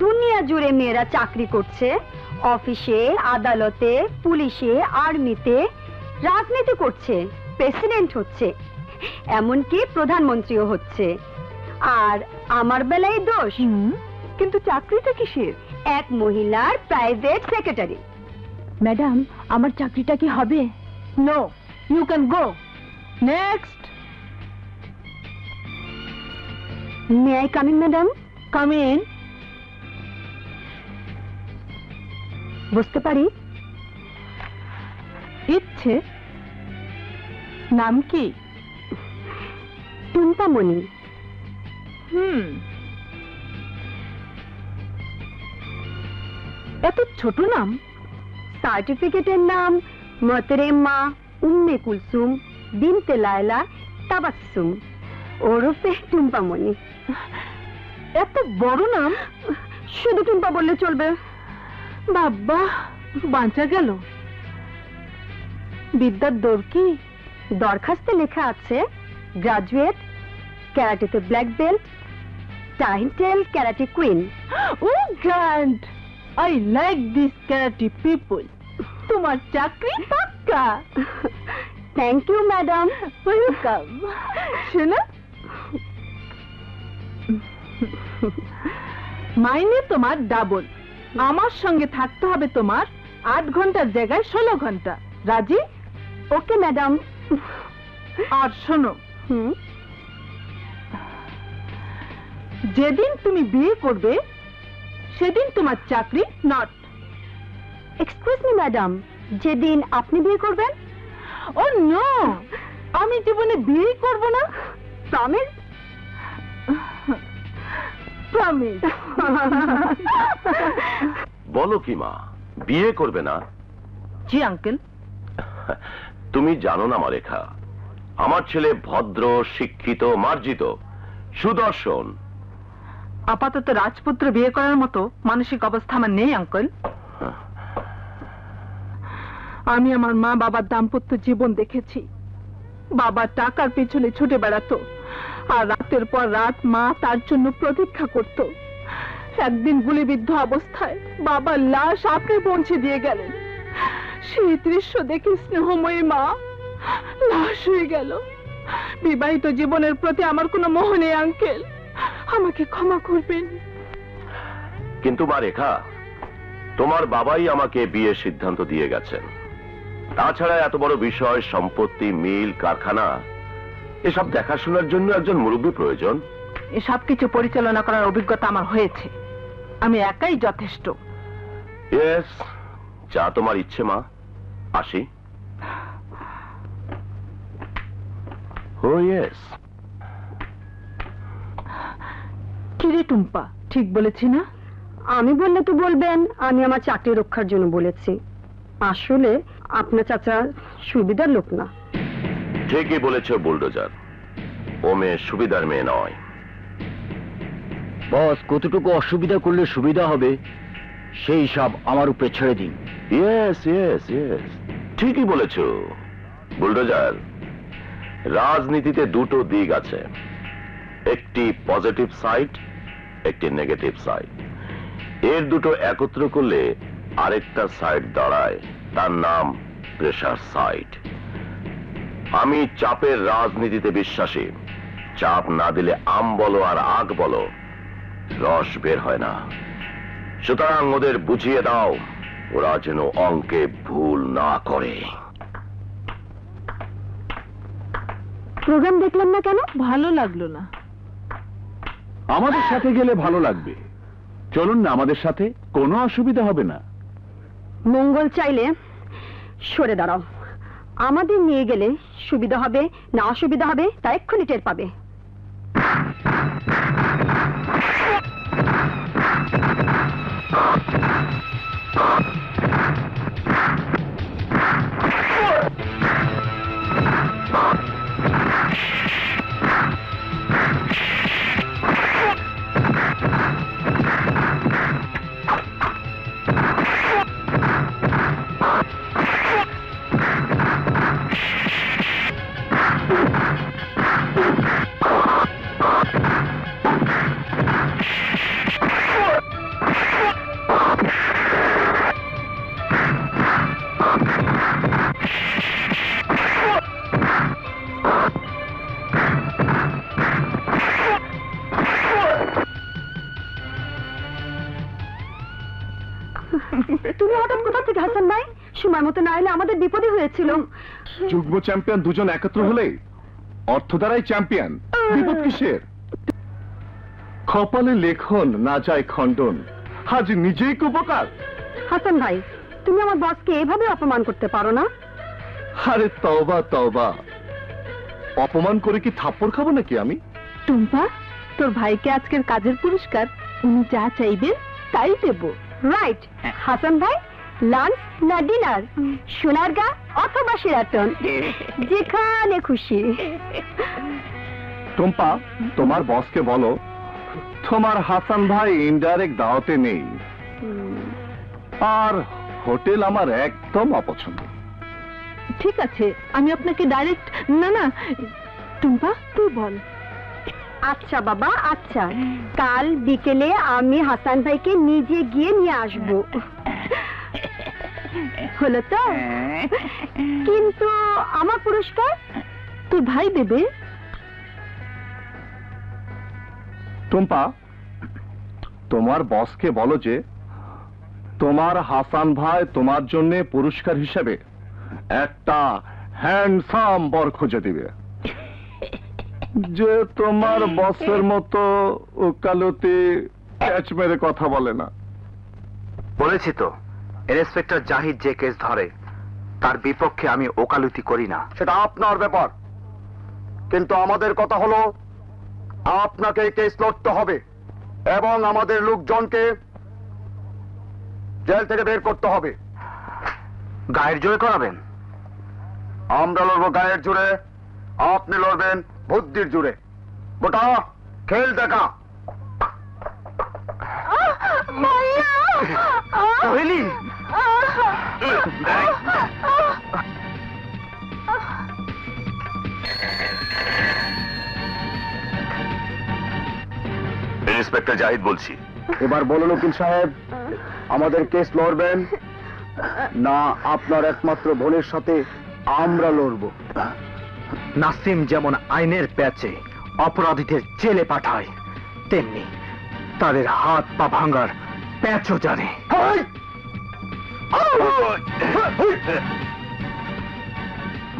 দুনিয়া জুড়ে মেয়েরা চাকরি করছে, অফিসে, আদালতে, পুলিশে, আর্মিতে, রাজনীতি করছে, প্রেসিডেন্ট হচ্ছে, এমনকি প্রধানমন্ত্রীও হচ্ছে। আর আমার বেলায় দোষ। কিন্তু চাকরিটা কিসের? এক মহিলার প্রাইভেট সেক্রেটারি। ম্যাডাম, আমার চাকরিটা কি হবে? No, you can go. Next. May I come in madam? Come in. বুঝতে পারি? ইচ্ছে। নাম কি? টুম্পামণি। এত ছোট নাম? সার্টিফিকেটের নাম মোহতরেমা উম্মে কুলসুম বিনতে লায়লা তাবাসসুম, ওরফে টুম্পামণি। এত বড় নাম? শুধু টুম্পা বললে চলবে? বাবা, বাঁচা গেল। বিদ্যার দৌড় কি? দরখাস্তে লেখা আছে graduate, ক্যারাটেতে black belt, title karate queen. O grand, I like this karate people. তোমার চাকরি পাক্কা। Thank you madam. ওয়েলকাম। শোনো, মাইনে তোমার ডাবল। আমার সঙ্গে থাকতে হবে তোমার 8 ঘন্টার জায়গায় 16 ঘন্টা। রাজি? Okay madam. আর শোনো, যেদিন তুমি বিয়ে করবে সেদিন তোমার চাকরি নট। এক্সকিউজ মি ম্যাডাম, যেদিন আপনি বিয়ে করবেন? ও নো, আমি জীবনে বিয়ে করব না। প্রমিস? প্রমিস। বলো কি মা, বিয়ে করবে না? জি আঙ্কেল। তুমি জানো না মারেখা, আমার ছেলে ভদ্র, শিক্ষিত, মার্জিত, সুদর্শন। আপাতত রাজপুত্র বিয়ে করার মতো মানসিক অবস্থা আমার নেই আঙ্কেল। আমি আমার মা বাবার দাম্পত্য জীবন দেখেছি। বাবা টাকার পেছনে ছুটে বেড়াতো, আর রাতের পর রাত মা তার জন্য প্রতীক্ষা করত। একদিন গুলিবিদ্ধ অবস্থায় বাবার লাশ আপনি পৌঁছে দিয়ে গেলেন। সেই দৃশ্য দেখে স্নেহময়ী মা লাশ হয়ে গেল। বিবাহিত জীবনের প্রতি আমার কোনো মোহ নেই আঙ্কেল, আমাকে ক্ষমা করবেন। কিন্তু মা রেখা, তোমার বাবাই আমাকে বিয়ের সিদ্ধান্ত দিয়ে গেছেন। তাছাড়া এত বড় বিষয়, সম্পত্তি, মিল, কারখানা, এসব দেখাশোনার জন্য একজন মুরব্বী প্রয়োজন। এসব কিছু পরিচালনা করার অভিজ্ঞতা আমার হয়েছে, আমি একাই যথেষ্ট। ইয়েস, যা তোমার ইচ্ছে মা। আসি। ও ইয়েস। কিরে টুম্পা, ঠিক বলেছি না? আমি বললে তো বলবেন আমি আমার চাকরি রক্ষার জন্য বলেছি। আসলে আপনার চাচা সুবিধার লোক না। ঠিকই বলেছ বুলডোজার, ও মেয়ে সুবিধার মেয়ে নয়। বস, কতটুকু অসুবিধা করলে সুবিধা হবে সেই সব আমার উপরে ছেড়ে দিন। ইয়েস ইয়েস ইয়েস, ঠিকই বলেছ বুলডোজার। রাজনীতিতে দুটো দিক আছে, একটি পজিটিভ সাইড, একটি নেগেটিভ সাইড। এর দুটো একত্র করলে আরেকটা সাইড দাঁড়ায়, তার নাম প্রেসার সাইড। আমি চাপের রাজনীতিতে বিশ্বাসী। চাপ না দিলে আম বলো আর আগ বলো, রস বের হয় না। সুতরাং ওদের বুঝিয়ে দাও, ওরা যেন অঙ্কে ভুল না করে। প্রোগ্রাম দেখলাম না কেন? ভালো লাগলো না। আমাদের সাথে গেলে ভালো লাগবে, চলুন না আমাদের সাথে, কোনো অসুবিধা হবে না। মঙ্গল চাইলে সরে দাঁড়াও। আমাদের নিয়ে গেলে সুবিধা হবে না অসুবিধা হবে তা এক্ষুনি টের পাবে। তুমি হঠাৎ কোথা থেকে হাসান ভাই? সময় মতো না এলে আমাদের বিপদে হয়েছিল। যুগ্ম চ্যাম্পিয়ন দুজন একত্র হলে অর্থ দ্বারাই চ্যাম্পিয়ন, বিপদ কিসের? কপালে লেখন না যায় খণ্ডন, আজ নিজেই কুপকার। হাসান ভাই, তুমি আমার বসকে এভাবে অপমান করতে পারো না। আরে তওবা তওবা, অপমান করে কি থাপ্পড় খাবো নাকি আমি? টুম্পা, তোর ভাইকে আজকের কাজের পুরস্কার উনি যা চাইবেন তাই দেব। রাইট হাসান ভাই, লাঞ্চ না ডিনার, সোনারগাঁ অথবা শেরাটন, যেখানে খুশি। টুম্পা, তোমার বসকে বলো তোমার হাসান ভাই ইনডাইরেক্ট দাওয়াতে নেই, আর হোটেল আমার একদম অপছন্দ। ঠিক আছে, আমি আপনাকে ডাইরেক্ট। না না টুম্পা, তুই বল। আচ্ছা বাবা, আচ্ছা, কাল বিকেলে আমি হাসান ভাইকে নিজে গিয়ে নিয়ে আসবো। হলো তো? কিন্তু আমার পুরস্কার তোর ভাই দেবে। টুম্পা, তোমার বসকে বলো যে তোমার হাসান ভাই তোমার জন্য পুরস্কার হিসেবে একটা হ্যান্ডসাম বর খুঁজে দিবে, যে তোমার বসের মতো ওকালতি ক্যাচ মেরে কথা বলে না। বলেছি তো, ইন্সপেক্টর জাহিদ যে কেস ধরে তার বিপক্ষে আমি ওকালতি করি না। সেটা আপনার ব্যাপার, কিন্তু আমাদের কথা হলো আপনাকে কেস লড়তে হবে এবং আমাদের লোকজনকে জেল থেকে বের করতে হবে। গায়ের জোরে করাবেন? আমরা লড়বো গায়ের জোরে, আপনি লড়বেন বুদ্ধির জোরে। গোটা খেল দেখা। সোহেলি, ইন্সপেক্টর জাহিদ বলছি। এবার বলুন উকিল সাহেব, আমাদের কেস লড়বেন না আপনার একমাত্র বোনের সাথে আমরা লড়ব। নাসিম যেমন আইনের প্যাচে অপরাধীদের জেলে পাঠায়, তেমনি তাদের হাত পা ভাঙার প্যাচও জানে।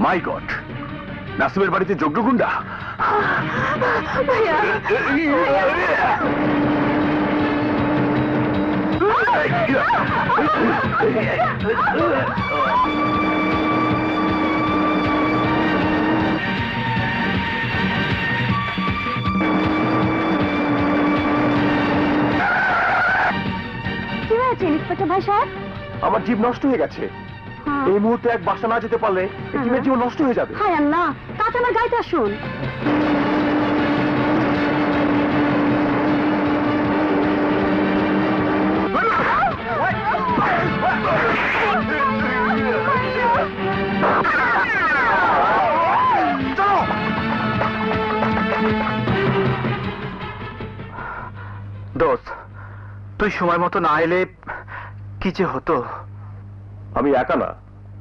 মাই গড, নাসিমের বাড়িতে যজ্ঞগুন্ডা। কি হয়েছে ইন্সপেক্টর ভাই সাহেব? আমার জীব নষ্ট হয়ে গেছে। এই মুহূর্তে এক বাসা না যেতে পারলে এই জীবের জীবন নষ্ট হয়ে যাবে। হায় আল্লাহ, তাতে আমার গাড়িতে আসুন। দোস্ত, তুই সময় মতো না এলে কি যে হতো। আমি একা না,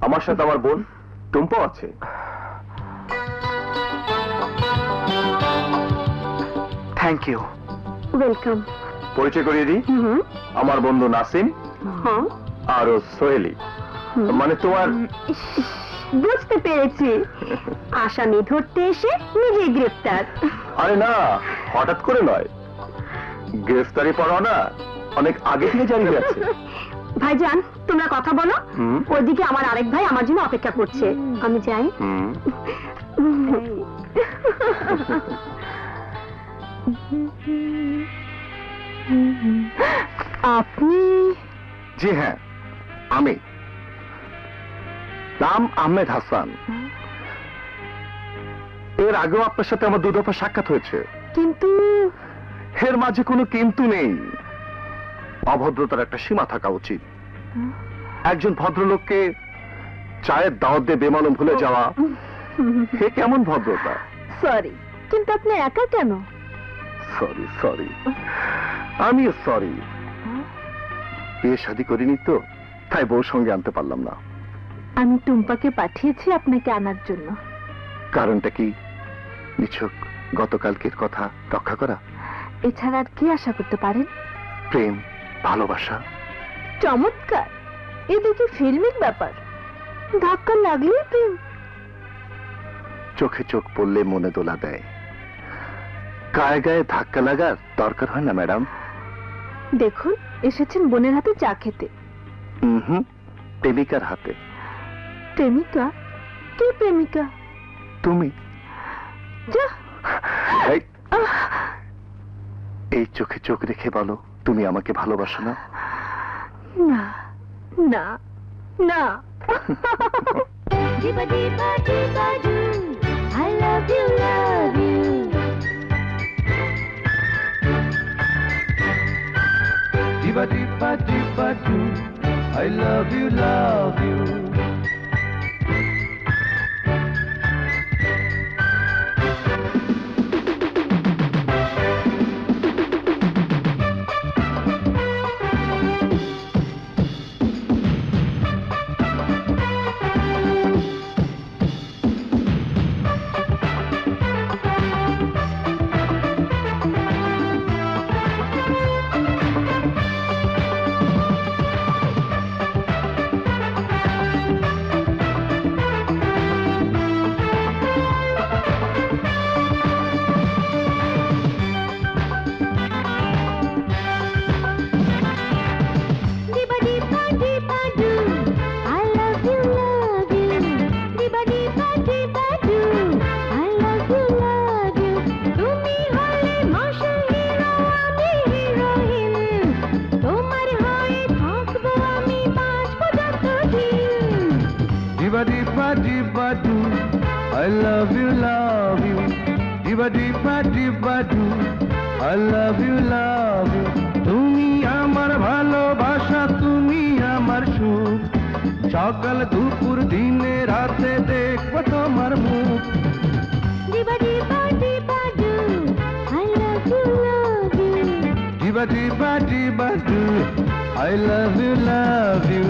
আমার সাথে আমার বোন টুম্পা আছে। Thank you. ওয়েলকাম। পরিচয় করিয়ে দিই, আমার বন্ধু নাসিম আর সোহেলি, মানে তোমার। বুঝতে পেরেছি, আসামি ধরতে এসে নিজেই গ্রেফতার। আরে না, হঠাৎ করে নয়, গ্রেফতারি পড়াও না অনেক আগে থেকে জারি হয়ে আছে। ভাইজান, তোমরা কথা বলো, ওইদিকে আমার আরেক ভাই আমার জন্য অপেক্ষা করছে। আমি যাই। আপনি? জি হ্যাঁ, আমি। নাম আহমেদ হাসান। এর আগেও আপনার সাথে আমার 2 দফা সাক্ষাৎ হয়েছে, কিন্তু এর মাঝে কোনো কিন্তু নেই। অভদ্রতার একটা সীমা থাকা উচিত। একজন ভদ্রলোককে চায়ের দাওয়াত দিয়ে বেমালুম ভুলে যাওয়া, সে কেমন ভদ্রতা? সরি, কিন্তু আপনি একা কেন? সরি সরি, আমিও সরি। বিয়ে শাদী করিনি তো, তাই বউর সঙ্গে আনতে পারলাম না। আমি টুম্পাকে পাঠিয়েছি আপনাকে আনার জন্য। কারণটা কি? নিছক গতকালকের কথা রক্ষা করা? এছাড়া আর কি আশা করতে পারেন? প্রেম, ভালোবাসা। চমৎকার, এ দেখি ফিল্মিক ব্যাপার। ধাক্কা লাগলেই প্রেম। চোখে চোখ পড়লে মনে দোলা দেয়, গায়ে গায়ে ধাক্কা লাগার দরকার হয় না ম্যাডাম। দেখুন, এসেছেন বোনের হাতে চা খেতে। প্রেমিকার হাতে। প্রেমিকা? কে প্রেমিকা? তুমি। যা। এই চোখে চোখ রেখে বলো, তুমি আমাকে ভালোবাসো না? না না না। Diba diba diba doo, I love you, love you. Diba diba diba doo, I love you, love you. Diba diba diba doo, I love you, love you. Diba diba diba doo, I love you, love you. তুমি হলে মাশাল hero, আমি heroine. তোমার হয়ে থাকবো আমি, বাঁচবো যতদিন। Diba diba diba doo, I love you, love you. Diba diba diba doo, I love you, love you. তুমি আমার ভালোবাসা, তুমি আমার সুখ, সকাল দুপুর দিনে রাতে দেখবো তোমার মুখ। Diba diba diba doo, I love you, love you. Diba diba diba doo, I love you, love you.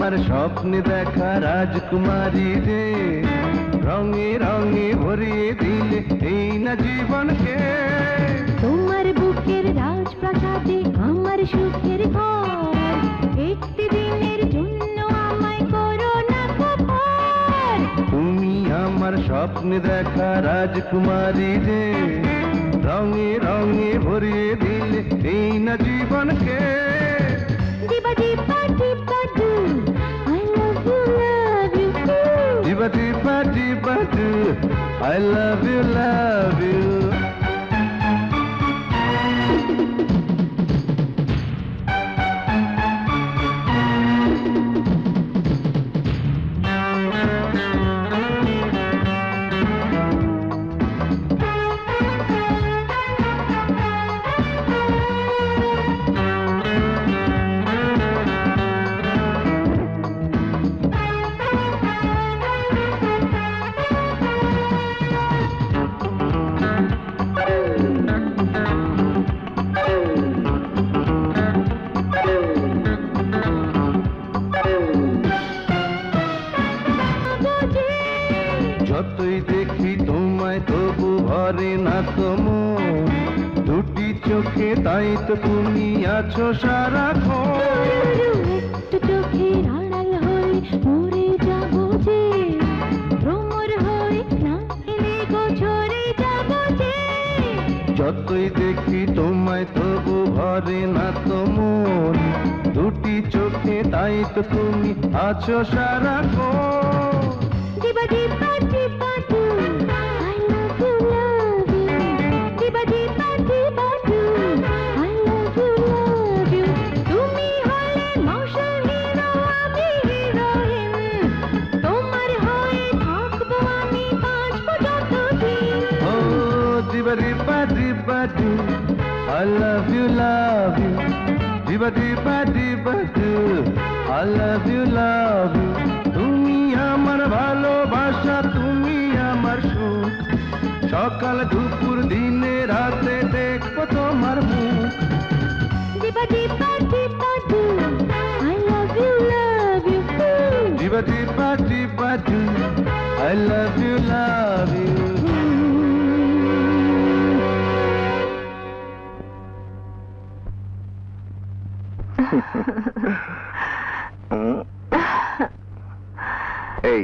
আমার স্বপ্নে দেখা রাজকুমারী রে, রঙে রঙে ভরিয়ে দিলে এই না জীবনকে। তোমার বুকের রাজপ্রাসাদে আমার সুখের ঘর, একটি দিনের জন্য আমায় করো না কপাল। তুমি আমার স্বপ্নে দেখা রাজকুমারী রে, রঙে রঙে ভরিয়ে দিলে এই না জীবনকে। দিবা দিবা দিবা দু, I love you, love you. দিবা দিবা দিবা দু, I love you, love you. যতই দেখি তোমায় তবু ভরে না তো মন, দুটি চোখে তাই তো তুমি আছো সারাক্ষণ। একটু চোখের আড়াল হলে মরে যাবো যে, ভ্রমর হয়ে না এলে গো ঝরে যাবো যে। যতই দেখি তোমায় তবু ভরে না তো মন, দুটি চোখে তাই তো তুমি আছো সারাক্ষণ। দিবা দিবা দিবা দু, I love you, love you. দিবা দিবা দিবা দু, I love you, love you. তুমি হলে মশাল হিরো, আমি হিরোইন, তোমার হয়ে থাকবো আমি, বাঁচবো যতদিন। ও দিবা দিবা দিবা দু, I love you, love you. দিবা দিবা দিবা দু, I love you, love you. তুমি আমার ভালোবাসা, তুমি আমার সুখ, সকাল দুপুর দিনে রাতে দেখবো তোমার মুখ। দিবা দিবা দিবা দু, I love you, love you. দিবা দিবা দিবা দু, I love you, love you. এই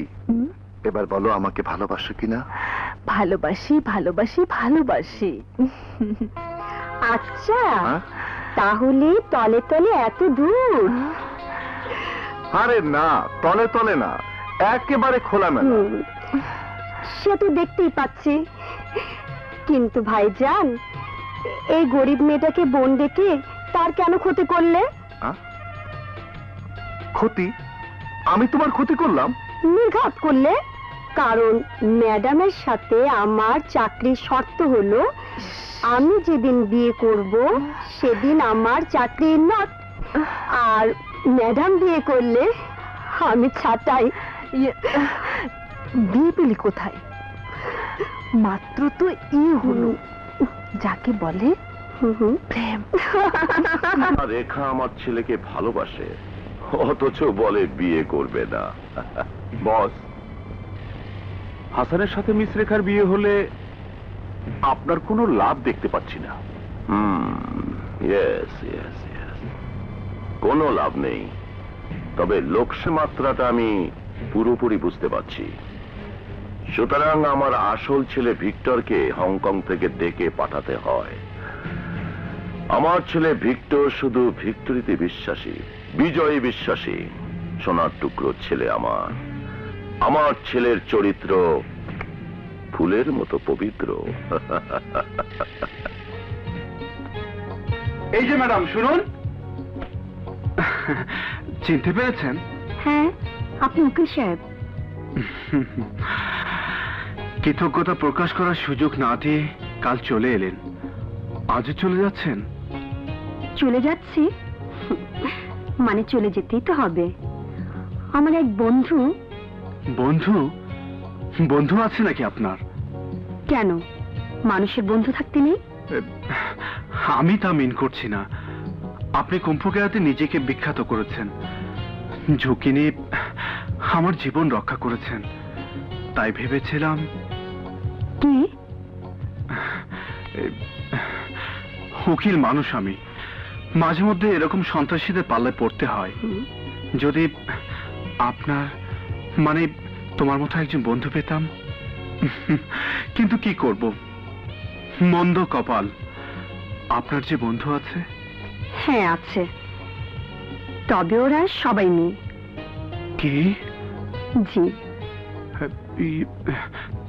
এবার বলো আমাকে ভালোবাসো কিনা? ভালোবাসি ভালোবাসি ভালোবাসি। আচ্ছা, হ্যাঁ? তাহলে তলে তলে এত দূর? আরে না, তলে তলে না, একেবারে খোলামেলা। সে তো দেখতেই পাচ্ছি, কিন্তু ভাইজান, এই গরিব মেয়েটাকে বোন ডেকে তার কেন ক্ষতি করলে? ক্ষতি? আমি তোমার ক্ষতি করলাম? নির্ঘাত করলে, কারণ ম্যাডামের সাথে আমার চাকরির শর্ত হলো আমি যেদিন বিয়ে করব সেদিন আমার চাকরি নট, আর ম্যাডাম বিয়ে করলে আমি ছাঁটাই। বিয়ে পেলি কোথায়? মাত্র তো হলো, যাকে বলে প্রেম। রেখা আমার ছেলেকে ভালোবাসে, অথচ বলে বিয়ে করবে না। বস, হাসানের সাথে মিস রেখার বিয়ে হলে আপনার কোনো লাভ দেখতে পাচ্ছি না। ইয়েস ইয়েস ইয়েস, কোনো লাভ নেই, তবে লোকসে মাত্রাটা আমি পুরোপুরি বুঝতে পারছি। সুতরাং আমার আসল ছেলে ভিক্টরকে হংকং থেকে ডেকে পাঠাতে হয়। আমার ছেলে ভিক্টর শুধু ভিক্টরিতে বিশ্বাসী, বিজয়ে বিশ্বাসী, সোনার টুকরো ছেলে আমার। আমার ছেলের চরিত্র ফুলের মতো পবিত্র। এই যে ম্যাডাম শুনুন, চিনতে পেরেছেন? হ্যাঁ, আপনি উকিল সাহেব। কৃতজ্ঞতা প্রকাশ করার সুযোগ না দিয়ে কাল চলে এলেন, আজও চলে যাচ্ছেন? চলে যাচ্ছি মানে চলে যেতেই তো হবে। আমার এক বন্ধু। বন্ধু? বন্ধু আছে নাকি আপনার? কেন, মানুষের বন্ধু থাকতে নেই? আমি তা মিন করছি না। আপনি কুম্ভকেরাতে নিজেকে বিখ্যাত করেছেন, ঝুঁকি নিয়ে আমার জীবন রক্ষা করেছেন, তাই ভেবেছিলাম। কি? উকিল মানুষ আমি, মাঝে মধ্যে এরকম সন্ত্রাসীদের পাল্লায় পড়তে হয়। যদি আপনার মানে তোমার মতো একজন বন্ধু পেতাম। কিন্তু কি করব, মন্দ কপাল। আপনার যে বন্ধু আছে? হ্যাঁ আছে, তবে ওরা সবাই মেয়ে। কি? জি।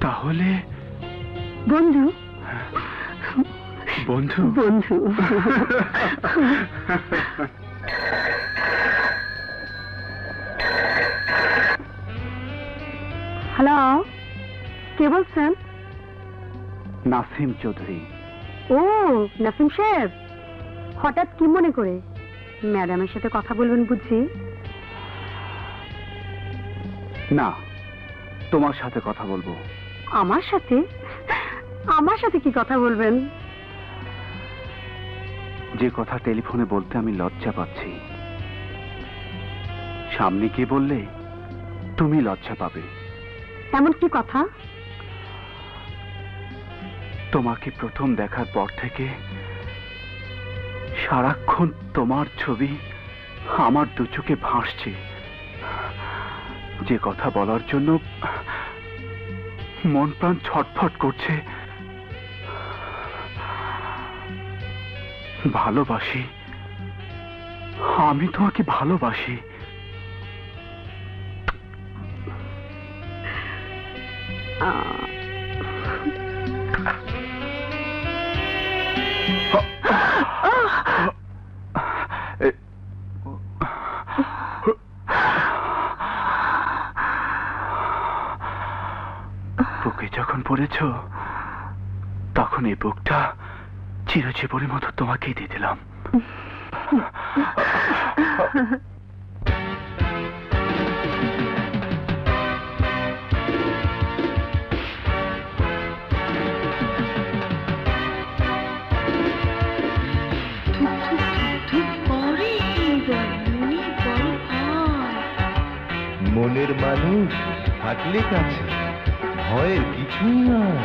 তাহলে বন্ধু? বন্ধু বন্ধু। হ্যালো, কে বলছেন? নাসিম চৌধুরী। ও নাসিম সাহেব, হঠাৎ কি মনে করে? ম্যাডামের সাথে কথা বলবেন বুঝছি। না, তোমার সাথে কথা বলবো। আমার সাথে? আমার সাথে কি কথা বলবেন? যে কথা টেলিফোনে বলতে আমি লজ্জা পাচ্ছি, সামনে গিয়ে বললে তুমি লজ্জা পাবে। এমন কি কথা? তোমাকে প্রথম দেখার পর থেকে সারাক্ষণ তোমার ছবি আমার দু চোখে ভাসছে। যে কথা বলার জন্য মন প্রাণ ছটফট করছে। ভালোবাসি, আমি তোমাকে ভালোবাসি। বুকে যখন পড়েছ তখন এই বুকটা চিরজীবনের মতো তোমাকেই দিয়ে দিলাম। মনের মানুষ থাকলে কাছে ভয়ের কিছুই নয়।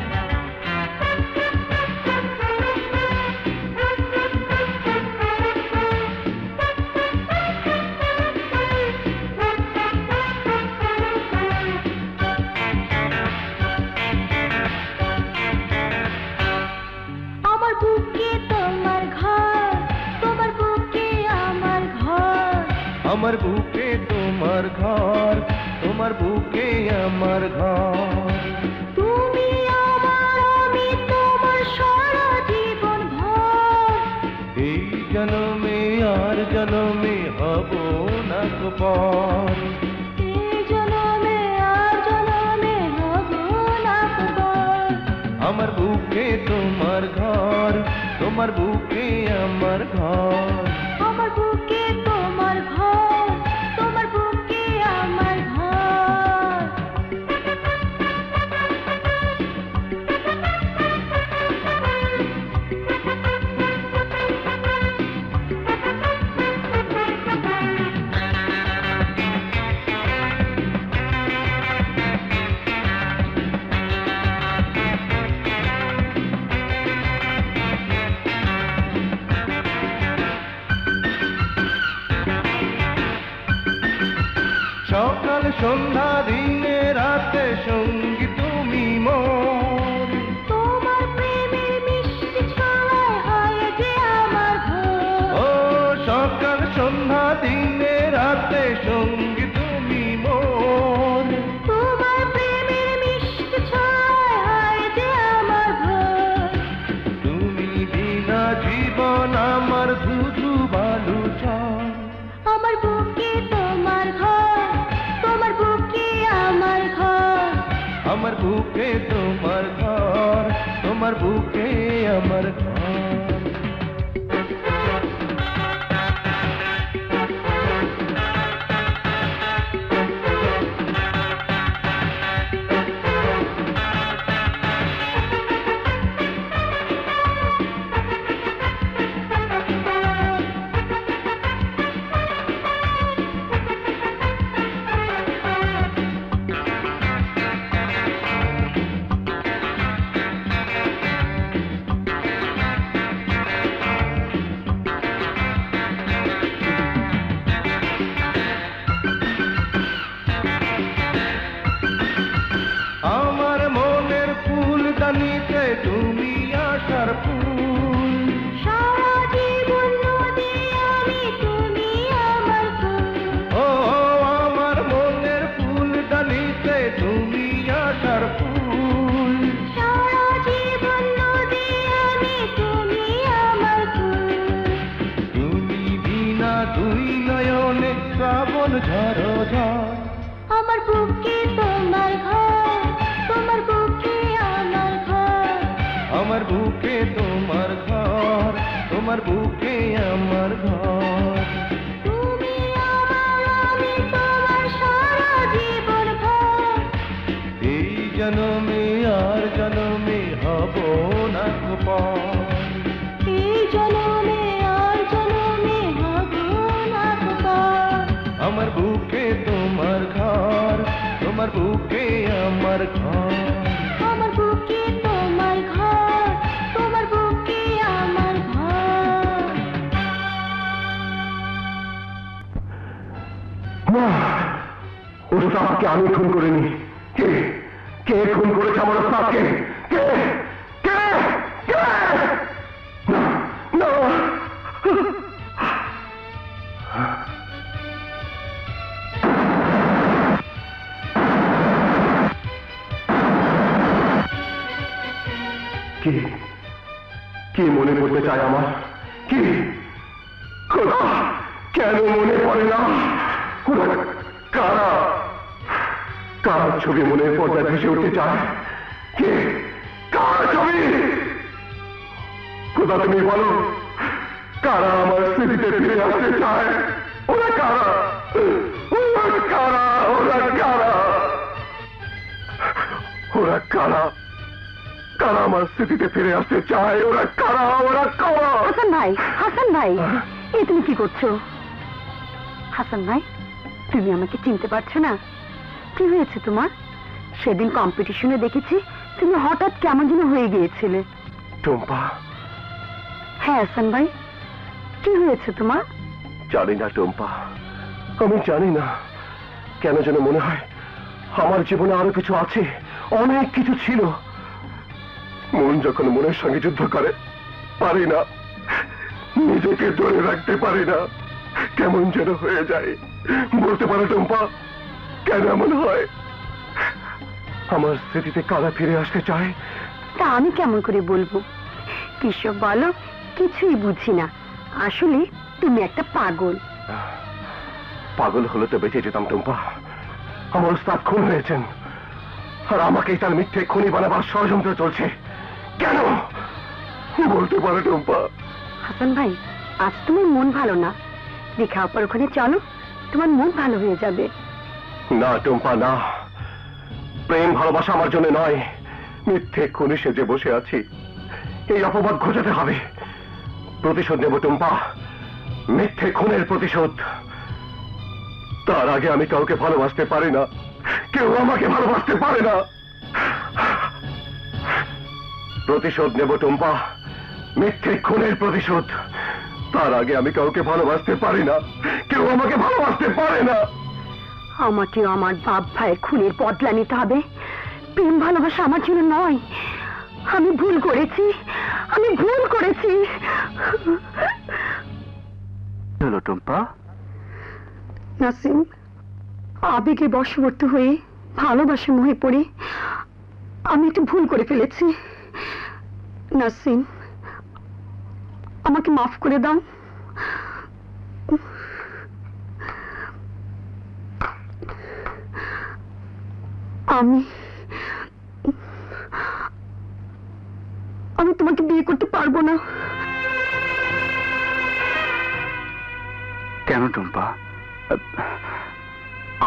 আমার বুকে তোমার ঘর, তোমার বুকে আমার ঘর। আমার বুকে তোমার ঘর, তোমার বুকে আমার ঘর। তুমি আমার, আমি তোমার সারা জীবন ভর। এই জনমে আর জনমে হব না গোপন। এই জনমে আর জনমে হব না গোপন। আমার বুকে তোমার ঘর, তোমার বুকে আমার ঘর। আমার বুকে তোমার ঘর, তোমার বুকে আমার ঘর। সকাল সন্ধ্যা দিনে রাতে সঙ্গী তুমি মোর। তোমার প্রেমের মিষ্টি ছোঁয়ায় হয় যে আমার ঘর। ও সকাল সন্ধ্যা দিনে রাতে সঙ্গী তুমি মোর। তোমার প্রেমের মিষ্টি ছোঁয়ায় হয় যে আমার ঘর। তুমি বিনা জীবন আমার ধুধু বালু চর। আমার বুকে তোমার ঘর, তোমার বুকে আমার ঘর। আমার বুকে তোমার ঘর, তোমার বুকে আমার ঘর। যেমন ঝড়ো ঝড়। আমার বুকে তোমার ঘর, তোমার বুকে আমার ঘর। আমার বুকে তোমার ঘর, তোমার বুকে আমার ঘর। তুমি আমার, আমি তোমার সারা জীবন ভর। এই জনমে আর জনমে হব না গোপন। এই জনমে আর জনমে হব না গোপন। আমার বুকে তোমার ঘর, তোমার বুকে আমার ঘর। আমার বুকে তোমার ঘর, তোমার বুকে আমার ঘর। না, ওস্তাদকে আমি খুন করিনি। কে কে খুন করেছে আমার ওস্তাদকে? কে কে কে? না না, কি কি মনে পড়তে চায় আমার? কি খোদা, কেন মনে পড়ে না? খোদা, কারা কার ছবি মনের পর্দায় ভেসে উঠতে চায়? কে কার ছবি? খোদা তুমি বলো, কারা আমার স্মৃতিতে ফিরে আসতে চায়? ওরা কারা? ওরা কারা? ওরা কারা? ওরা কারা? কারা আমার স্মৃতিতে ফিরে আসতে চায়? ওরা কারা? ওরা কারা? হাসান ভাই, হাসান ভাই, এই তুমি কি করছো? হাসান ভাই, তুমি আমাকে চিনতে পারছো না? কি হয়েছে তোমার? সেদিন কম্পিটিশনে দেখেছি তুমি হঠাৎ কেমন যেন হয়ে গিয়েছিলে। টুম্পা, হ্যাঁ হাসান ভাই, কি হয়েছে তোমার? জানি না টুম্পা, আমি জানি না, কেন যেন মনে হয় আমার জীবনে আরো কিছু আছে, অনেক কিছু ছিল। মন যখন মনের সঙ্গে যুদ্ধ করে, পারি না, নিজেকে ধরে রাখতে পারি না, কেমন যেন হয়ে যায়। বলতে পারো টুম্পা, কেন এমন হয়? আমার স্মৃতিতে কারা ফিরে আসতে চায়? তা আমি কেমন করে বলবো? কিসব বলো, কিছুই বুঝি না। আসলে তুমি একটা পাগল। পাগল হলে তো বেঁচে যেতাম টুম্পা। আমার ওস্তাদ খুন হয়েছেন, আর আমাকেই তার মিথ্যে খুনি বানাবার ষড়যন্ত্র চলছে। কেন বলতে পারো টুম্পা? হাসান ভাই, আজ তোমার মন ভালো না, রেখা আপার ওখানে চলো, তোমার মন ভালো হয়ে যাবে। না টুম্পা, না, প্রেম ভালোবাসা আমার জন্য নয়। মিথ্যে খুনি সেজে বসে আছি, এই অপবাদ ঘোচাতে হবে। প্রতিশোধ নেব টুম্পা, মিথ্যে খুনের প্রতিশোধ। তার আগে আমি কাউকে ভালোবাসতে পারি না, কেউ আমাকে ভালোবাসতে পারে না। প্রতিশোধ নেব টুম্পা, মিথ্যে খুনের প্রতিশোধ। তার আগে আমি কাউকে ভালোবাসতে পারি না, কেউ আমাকে ভালোবাসতে পারে না। আমাকেও আমার বাপ ভাইয়ের খুনের বদলা নিতে হবে। প্রেম ভালোবাসা আমার জন্য নয়। আমি ভুল করেছি, আমি ভুল করেছি। হলো টুম্পা? নাসিম, আবেগে বশবর্তী হয়ে ভালোবাসা মোহে পড়ে আমি একটু ভুল করে ফেলেছি। নাসিম, আমাকে মাফ করে দাও। আমি তোমাকে বিয়ে করতে পারবো না। কেন টুম্পা?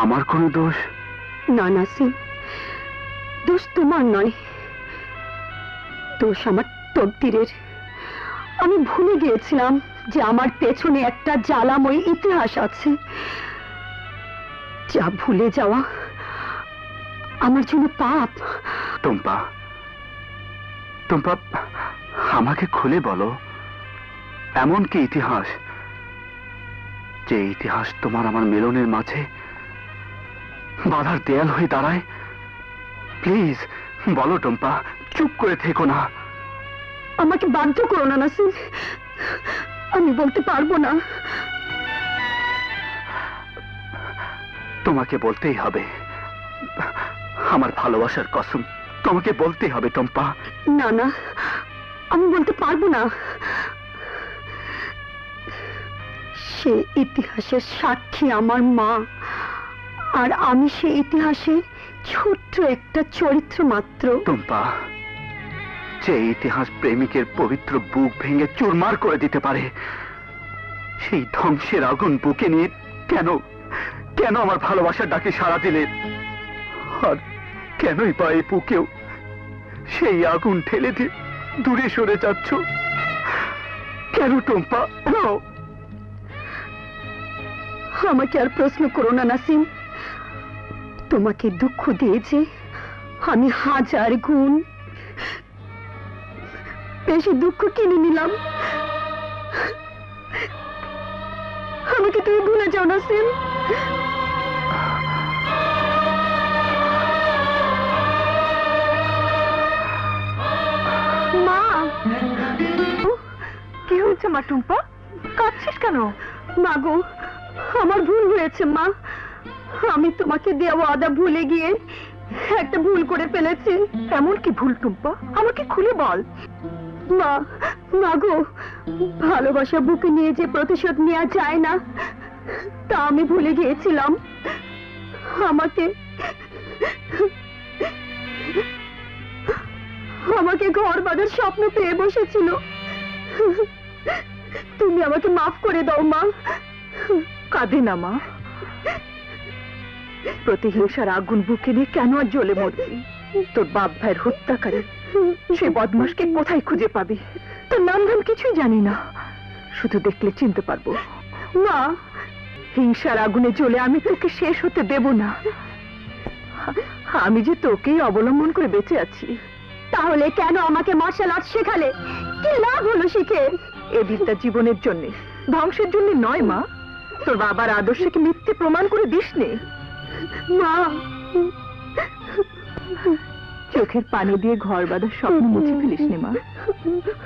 আমার কোনো দোষ? না নাসিম, দোষ তোমার নয়, দোষ আমার তকদিরের। আমি ভুলে গিয়েছিলাম যে আমার পেছনে একটা জ্বালাময় ইতিহাস আছে, যা ভুলে যাওয়া আমার জন্য পাপ। টুম্পা, টুম্পা, আমাকে খুলে বলো, এমন কি ইতিহাস যে ইতিহাস তোমার আমার মিলনের মাঝে বাধার দেয়াল হয়ে দাঁড়ায়? প্লিজ বলো টুম্পা, চুপ করে থেকো না। আমাকে বাধ্য করো না নাসিম, আমি বলতে পারবো না। তোমাকে বলতেই হবে, আমার ভালোবাসার কসম, তোমাকে বলতেই হবে টুম্পা। না না, আমি বলতে পারবো না। সে ইতিহাসের সাক্ষী আমার মা, আর আমি সেই ইতিহাসের ছোট্ট একটা চরিত্র মাত্র। টুম্পা, যে ইতিহাস প্রেমিকের পবিত্র বুক ভেঙে চুরমার করে দিতে পারে, সেই ধ্বংসের আগুন বুকে নিয়ে কেন কেন আমার ভালোবাসার ডাকে সাড়া দিলে? আর কেনই বা এই বুকেও সেই আগুন ঠেলে দিয়ে দূরে সরে যাচ্ছ? কেন টুম্পা? আমাকে আর প্রশ্ন করো না নাসিম। তোমাকে দুঃখ দিয়েছে আমি হাজার গুণ বেশি দুঃখ কিনে নিলাম। আমাকে তুমি ভুলে যাও নাসিম। মা, কি হয়েছে মা টুম্পা? কাঁদছিস কেন? মা গো, আমার ভুল হয়েছে মা। আমি তোমাকে দেওয়া ওয়াদা ভুলে গিয়ে একটা ভুল করে ফেলেছি। এমন কি ভুল টুম্পা? আমাকে খুলে বল। মা, মা গো, ভালোবাসা বুকে নিয়ে যে প্রতিশোধ নেওয়া যায় না, তা আমি ভুলে গিয়েছিলাম। আমাকে ঘর বাঁধার স্বপ্ন পেয়ে বসেছিল। তুমি আমাকে মাফ করে দাও মা। কাঁদে না মা। প্রতিহিংসার আগুন বুকে নিয়ে কেন আর জ্বলে মরবি? তোর বাপ ভাইয়ের হত্যাকারী সে বদমাশকে কোথায় খুঁজে পাবি? তোর নাম ধাম কিছুই জানি না, শুধু দেখলে চিনতে পারবো। মা, হিংসার আগুনে জ্বলে আমি তোকে শেষ হতে দেব না। আমি যে তোকেই অবলম্বন করে বেঁচে আছি। তাহলে কেন আমাকে মার্শাল আর্ট শেখালে? কি লাভ হলো শিখে? এ বিদ্যা জীবনের জন্য, ধ্বংসের জন্য নয় মা। তোর বাবার আদর্শকে মিথ্যে প্রমাণ করে দিস নে মা। চোখের পানি দিয়ে ঘর বাঁধার স্বপ্ন মুছে ফেলিস নে মা।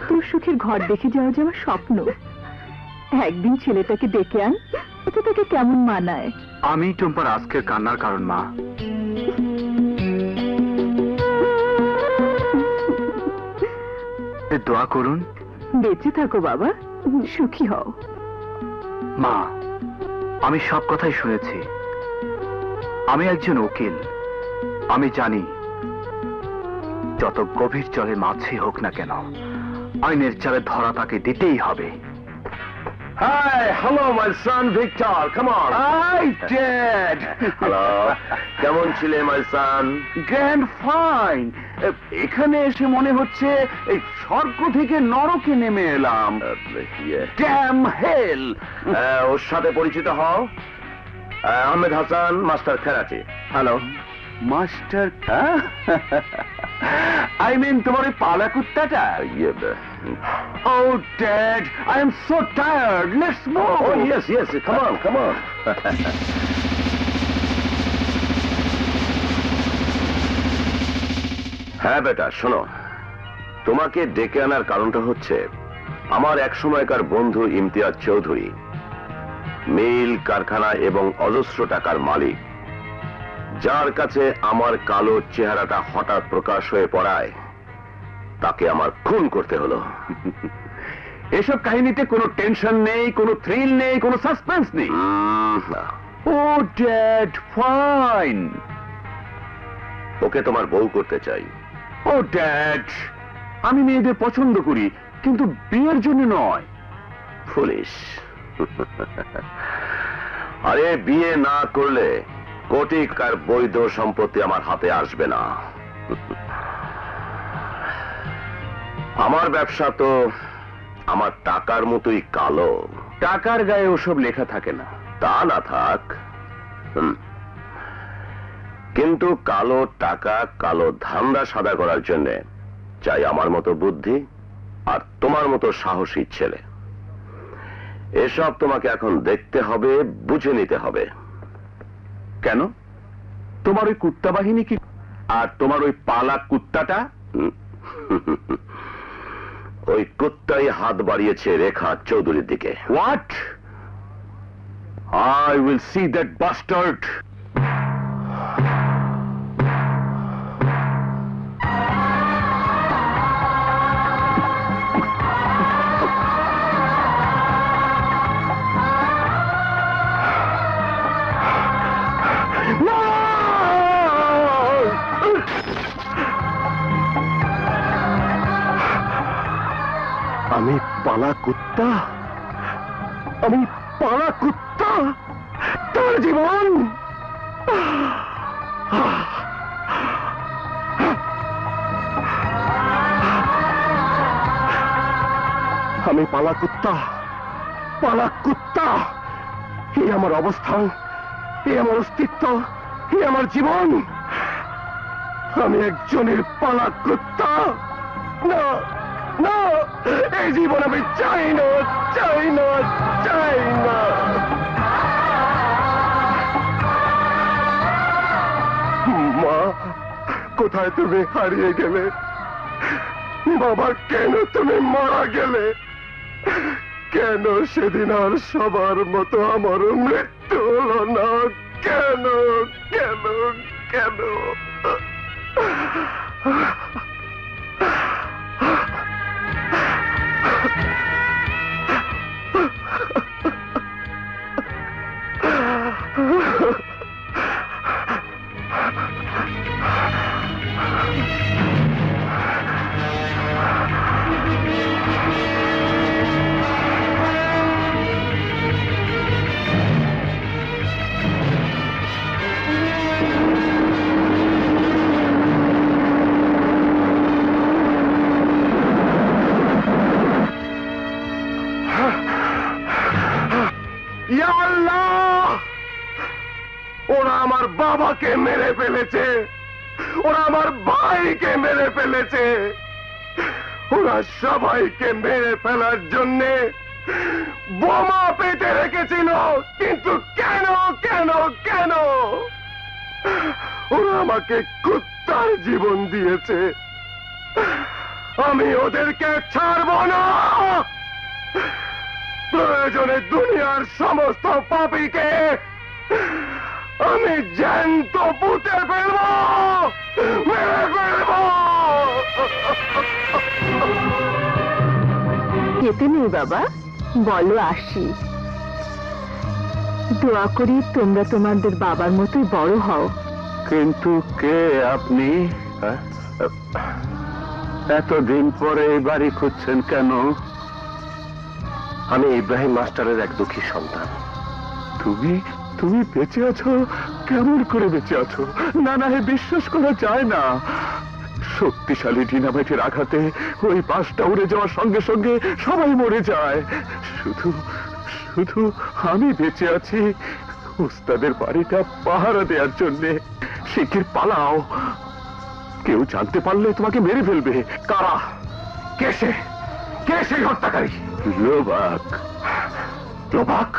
তোর সুখের ঘর দেখে যাওয়া যে আমার স্বপ্ন। একদিন ছেলেটাকে ডেকে আন, এতে তোকে কেমন মানায়। আমি টুম্পার আজকের কান্নার কারণ মা। দোয়া করুন। বেঁচে থাকো বাবা, সুখী হও। মা, আমি সব কথাই শুনেছি। আমি একজন উকিল। আমি জানি যত গভীর জলে মাছই হোক না কেন, আইনের চালে ধরা তাকে দিতেই হবে। Hi, hello my son Victor, come on. Hi, Dad. Hello. কেমন ছিলে my son? Grand fine. এখানে এসে মনে হচ্ছে এই স্বর্গ থেকে নরকে নেমে এলাম। ড্যাম হেল। ওর সাথে পরিচিত হও। আহমেদ হাসান, মাস্টার খেরাচি। Hello master. আই মিন তোমার ওই পালা কুত্তাটা? Oh, Dad, I am so tired. Let's move. Oh, yes, yes. Come on, come on. হ্যাঁ বেটা, শোনো, তোমাকে ডেকে আনার কারণটা হচ্ছে আমার এক সময়কার বন্ধু ইমতিয়াজ চৌধুরী, মিল কারখানা এবং অজস্র টাকার মালিক, যার কাছে আমার কালো চেহারাটা হঠাৎ প্রকাশ হয়ে পড়ায় তাকে আমার খুন করতে হলো। এসব কাহিনীতে কোনো টেনশন নেই, কোনো থ্রিল নেই, কোনো সাসপেন্স নেই। ও ড্যাড, ফাইন। ওকে তোমার বউ করতে চাই। ও ড্যাড, আমি মেয়েদের পছন্দ করি, কিন্তু বিয়ের জন্য নয়। ফুলিশ। আরে বিয়ে না করলে কোটিকার বৈধ সম্পত্তি আমার হাতে আসবে না। আমার ব্যবসা তো আমার টাকার মতোই কালো। টাকার গায়ে ওসব লেখা থাকে না। তা না থাক, কিন্তু কালো টাকা, কালো ধান্দা সাদা করার জন্য চাই আমার মতো বুদ্ধি আর তোমার মতো সাহসী ছেলে। এসব তোমাকে এখন দেখতে হবে, বুঝে নিতে হবে। কেন? তোমার ওই কুত্তা বাহিনী কি, আর তোমার ওই পালা কুত্তাটা? ওই কুত্তাই হাত বাড়িয়েছে রেখা চৌধুরীর দিকে। What? I will see that bastard. পালা কুত্তা, আমি পালা কুত্তা, তার জীবন। আমি পালা কুত্তা, পালা কুত্তা। এই আমার অবস্থান, এই আমার অস্তিত্ব, এই আমার জীবন। আমি একজনের পালা কুত্তা। না না, এই জীবন আমি চাই না, চাই না, চাই না। মা, কোথায় তুমি হারিয়ে গেলে? বাবা, কেন তুমি মারা গেলে? কেন সেদিন আর সবার মতো আমারও মৃত্যু হলো না? কেন কেন কেন? ইয়া আল্লাহ! ওরা আমার বাবাকে মেরে ফেলেছে, ওরা আমার ভাইকে মেরে ফেলেছে, ওরা সবাইকে মেরে ফেলার জন্যে বোমা পেতে রেখেছিল। কিন্তু কেন কেন কেন? ওরা আমাকে কুত্তার জীবন দিয়েছে, আমি ওদেরকে ছাড়ব না। প্রয়োজনে দুনিয়ার সমস্ত পাপীকে আমি জ্যান্ত পুঁতে ফেলব, মেরে ফেলব। যেতে নেই বাবা, বলো আসি। দোয়া করি তোমরা তোমাদের বাবার মতোই বড় হও। কিন্তু কে আপনি? এতদিন পরে এই বাড়ি খুঁজছেন কেন? আমি ইব্রাহিম মাস্টারের এক দুঃখী সন্তান। তুমি তুমি বেঁচে আছো? কেমন করে বেঁচে আছো? না না, বিশ্বাস করা যায় না। শক্তিশালী ডিনামাইটের আঘাতে ওই বাসটা উড়ে যাওয়ার সঙ্গে সঙ্গে সবাই মরে যায়, শুধু শুধু আমি বেঁচে আছি উস্তাদের বাড়িটা পাহারা দেওয়ার জন্যে। শিগগির পালাও, কেউ জানতে পারলে তোমাকে মেরে ফেলবে। কারা? কে সে? কে সেই হত্যাকারী? লোবাক। লোবাক?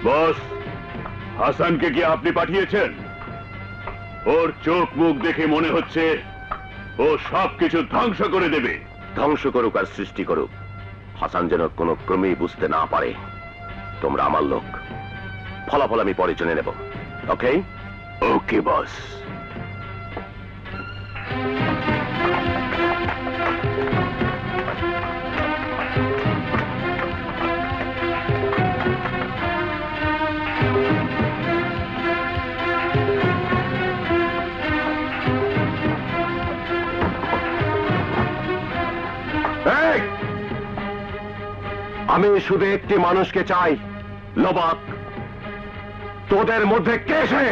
বস, হাসানকে কি আপনি পাঠিয়েছেন? ওর চোখ মুখ দেখে মনে হচ্ছে ও সবকিছু ধ্বংস করে দেবে। ধ্বংস করুক আর সৃষ্টি করুক, হাসান যেন কোনো ক্রমেই বুঝতে না পারে তোমরা আমার লোক। ফলাফল আমি পরে জেনে নেব। ওকে? ওকে বস। আমি শুধু একটি মানুষকে চাই, লোবাক। তোদের মধ্যে কে সে?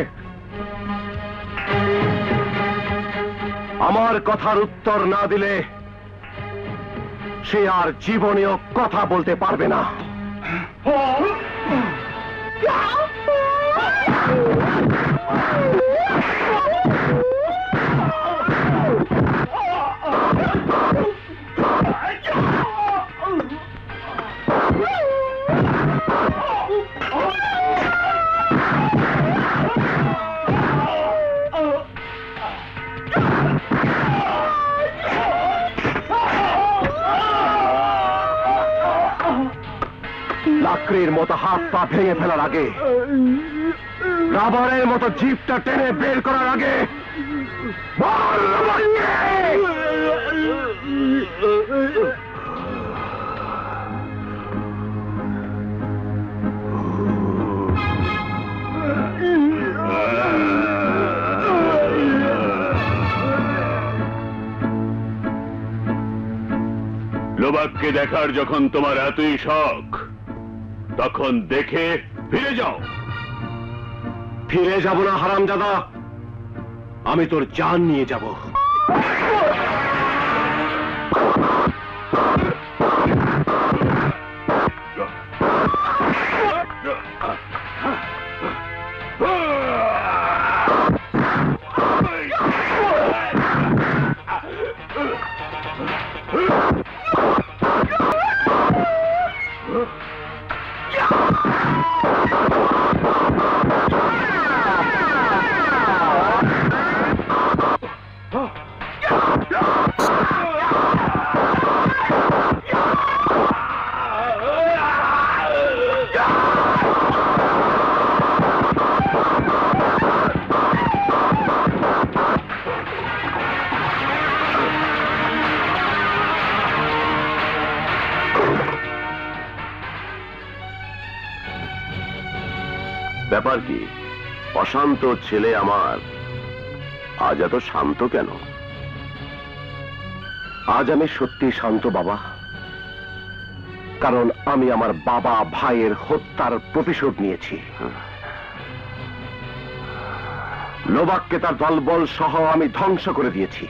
আমার কথার উত্তর না দিলে সে আর জীবনেও কথা বলতে পারবে না। লাকড়ির মতো হাত পা ভেঙে ফেলার আগে রাবারের মতো জিপটা টেনে বের করার আগে বল লোবাককে! লোবাককে দেখার যখন তোমার এতই শখ, তখন দেখে ফিরে যাও। ফিরে যাব না হারামজাদা, আমি তোর জান নিয়ে যাব। ব্যাপার কি? অশান্ত ছেলে আমার আজ এত শান্ত কেন? আজ আমি সত্যি শান্ত বাবা, কারণ আমি আমার বাবা ভাইয়ের হত্যার প্রতিশোধ নিয়েছি। লোবাককে তার দলবল সহ আমি ধ্বংস করে দিয়েছি।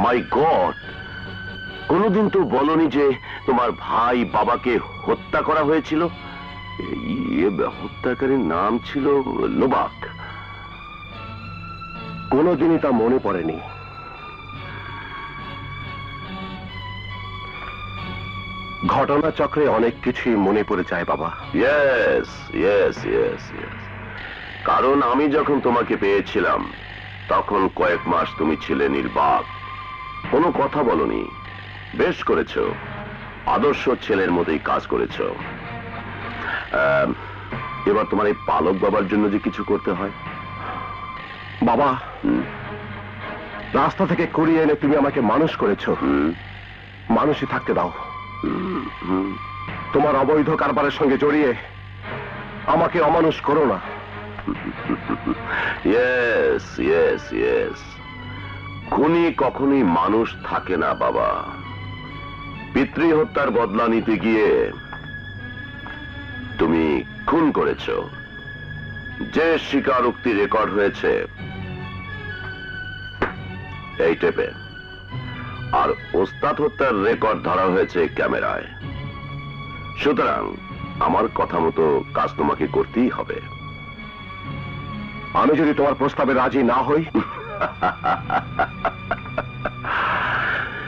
মাই গড, কোনদিন তো বলনি যে তোমার ভাই বাবাকে হত্যা করা হয়েছিল। হত্যাকারীর নাম ছিল লোবাক। কোনদিনই তা মনে পড়েনি। ঘটনাচক্রে অনেক কিছুই মনে পড়ে যায় বাবা। ইয়েস ইয়েস ইয়েস ইয়েস, কারণ আমি যখন তোমাকে পেয়েছিলাম তখন কয়েক মাস তুমি ছিলে নির্বাক, কোনো কথা বলনি। বেশ করেছো, আদর্শ ছেলের মতোই কাজ করেছো। এবার তোমার এই পালক বাবার জন্য যে কিছু করতে হয়। বাবা, রাস্তা থেকে কুড়িয়ে এনে তুমি আমাকে মানুষ করেছো, মানুষই থাকতে দাও। তোমার অবৈধ কারবারের সঙ্গে জড়িয়ে আমাকে অমানুষ করো না। ইয়েস ইয়েস ইয়েস, খুনি কখনোই মানুষ থাকে না বাবা। পিতৃ হত্যার বদলা নিতে গিয়ে তুমি খুন করেছ। যে স্বীকারোক্তি রেকর্ড হয়েছে এই টেপে, আর ওস্তাদ হত্যার রেকর্ড ধরা হয়েছে ক্যামেরায়। সুতরাং আমার কথা মতো কাজ তোমাকে করতেই হবে। আমি যদি তোমার প্রস্তাবে রাজি না হই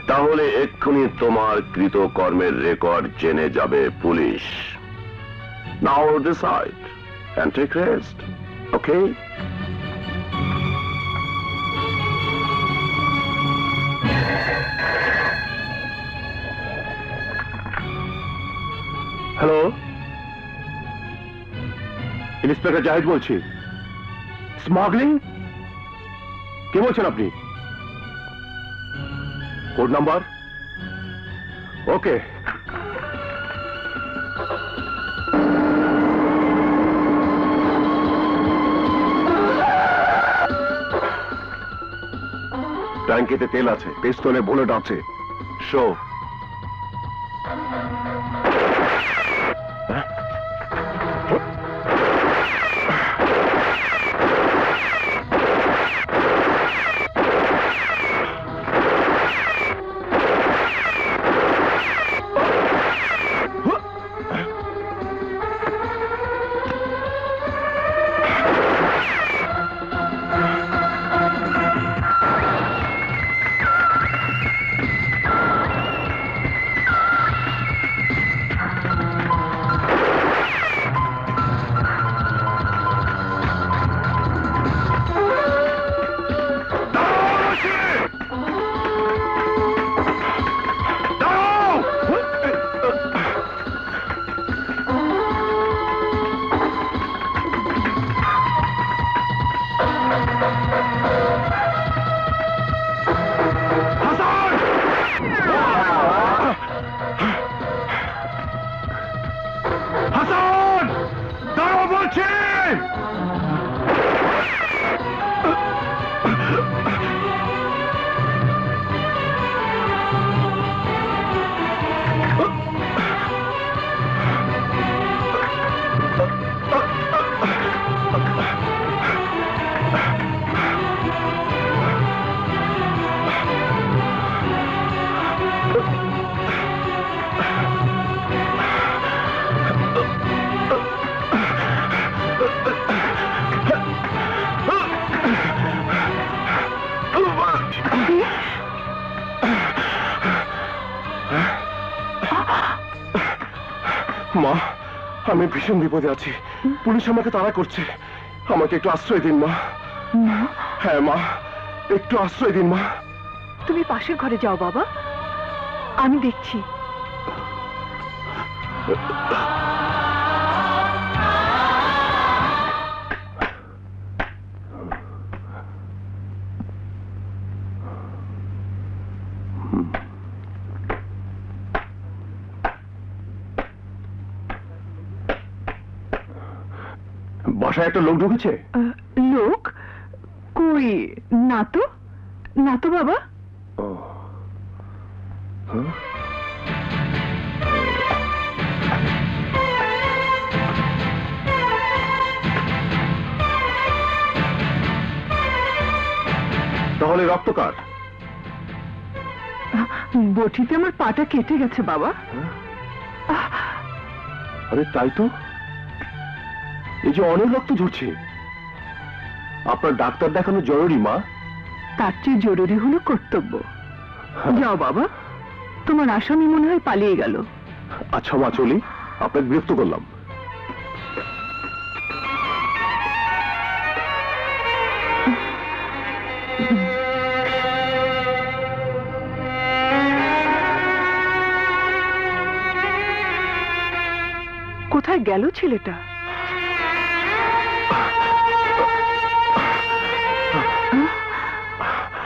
তাহলে এক্ষুনি তোমার কৃতকর্মের রেকর্ড জেনে যাবে police. Now decide and take rest, okay? Hello, inspector Zahid বলছি। স্মাগলিং? কি বলছেন আপনি? Code number? ওকে। ট্যাঙ্কিতে তেল আছে, পিস্তলে বুলেট আছে। শো। মা, আমি ভীষণ বিপদে আছি। পুলিশ আমাকে তাড়া করছে। আমাকে একটু আশ্রয় দিন মা। হ্যাঁ মা, একটু আশ্রয় দিন মা। তুমি পাশের ঘরে যাও বাবা, আমি দেখছি। বাসায় একটা লোক ঢুকেছে। লোক কই? না তো, না তো বাবা। তাহলে রক্ত কার? বটিতে আমার পাটা কেটে গেছে বাবা। আরে তাই তো, এই যে অনেক রক্ত ঝরছে। আপনার ডাক্তার দেখানো জরুরি মা। তার চেয়ে জরুরি হলো কর্তব্য। যাও বাবা, তোমার আসামি মনে হয় পালিয়ে গেল। আচ্ছা মা, চলি, আপনাকে বিরক্ত করলাম। কোথায় গেল ছেলেটা?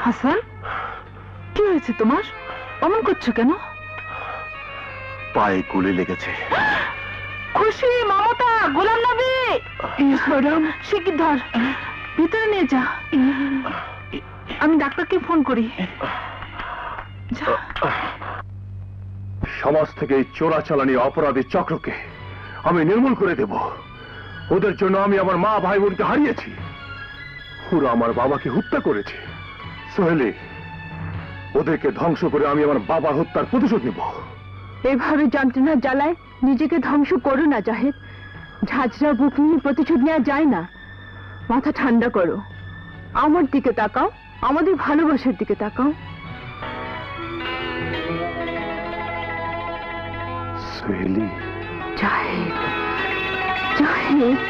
হাসান, কি হয়েছে তোমার? অমন করছো কেন? পায়ে গুলি লেগেছে। খুশি, মমতা, গোলাম নবী, শিগগির ধর, ভিতরে নিয়ে যা। আমি ডাক্তারকে ফোন করি। সমাজ থেকে এই চোরাচালানি অপরাধী চক্রকে আমি নির্মূল করে দেব। ওদের জন্য আমি আমার মা ভাই বোনকে হারিয়েছি। ওরা আমার বাবাকে হত্যা করেছে। সোহেলি, ওদেরকে ধ্বংস করে আমি আমার বাবার হত্যার প্রতিশোধ নেব। এভাবে যন্ত্রণা জ্বালায় নিজেকে ধ্বংস করো না জাহেদ। ঝাঁঝরা বুক নিয়ে প্রতিশোধ নেওয়া যায় না। মাথা ঠান্ডা করো, আমার দিকে তাকাও, আমাদের ভালোবাসার দিকে তাকাও। সোহেলি, জাহেদ, জাহেদ।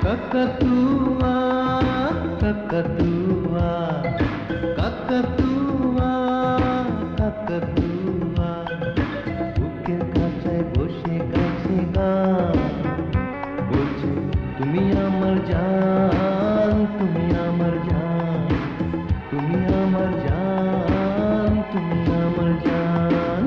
কাকাতুয়া কাকাতুয়া কাকাতুয়া কাকাতুয়া বুকের কাছে বসে কাছে গান বলছে তুমি আমার জান, তুমি আমার জান, তুমি আমার জান, তুমি আমার জান।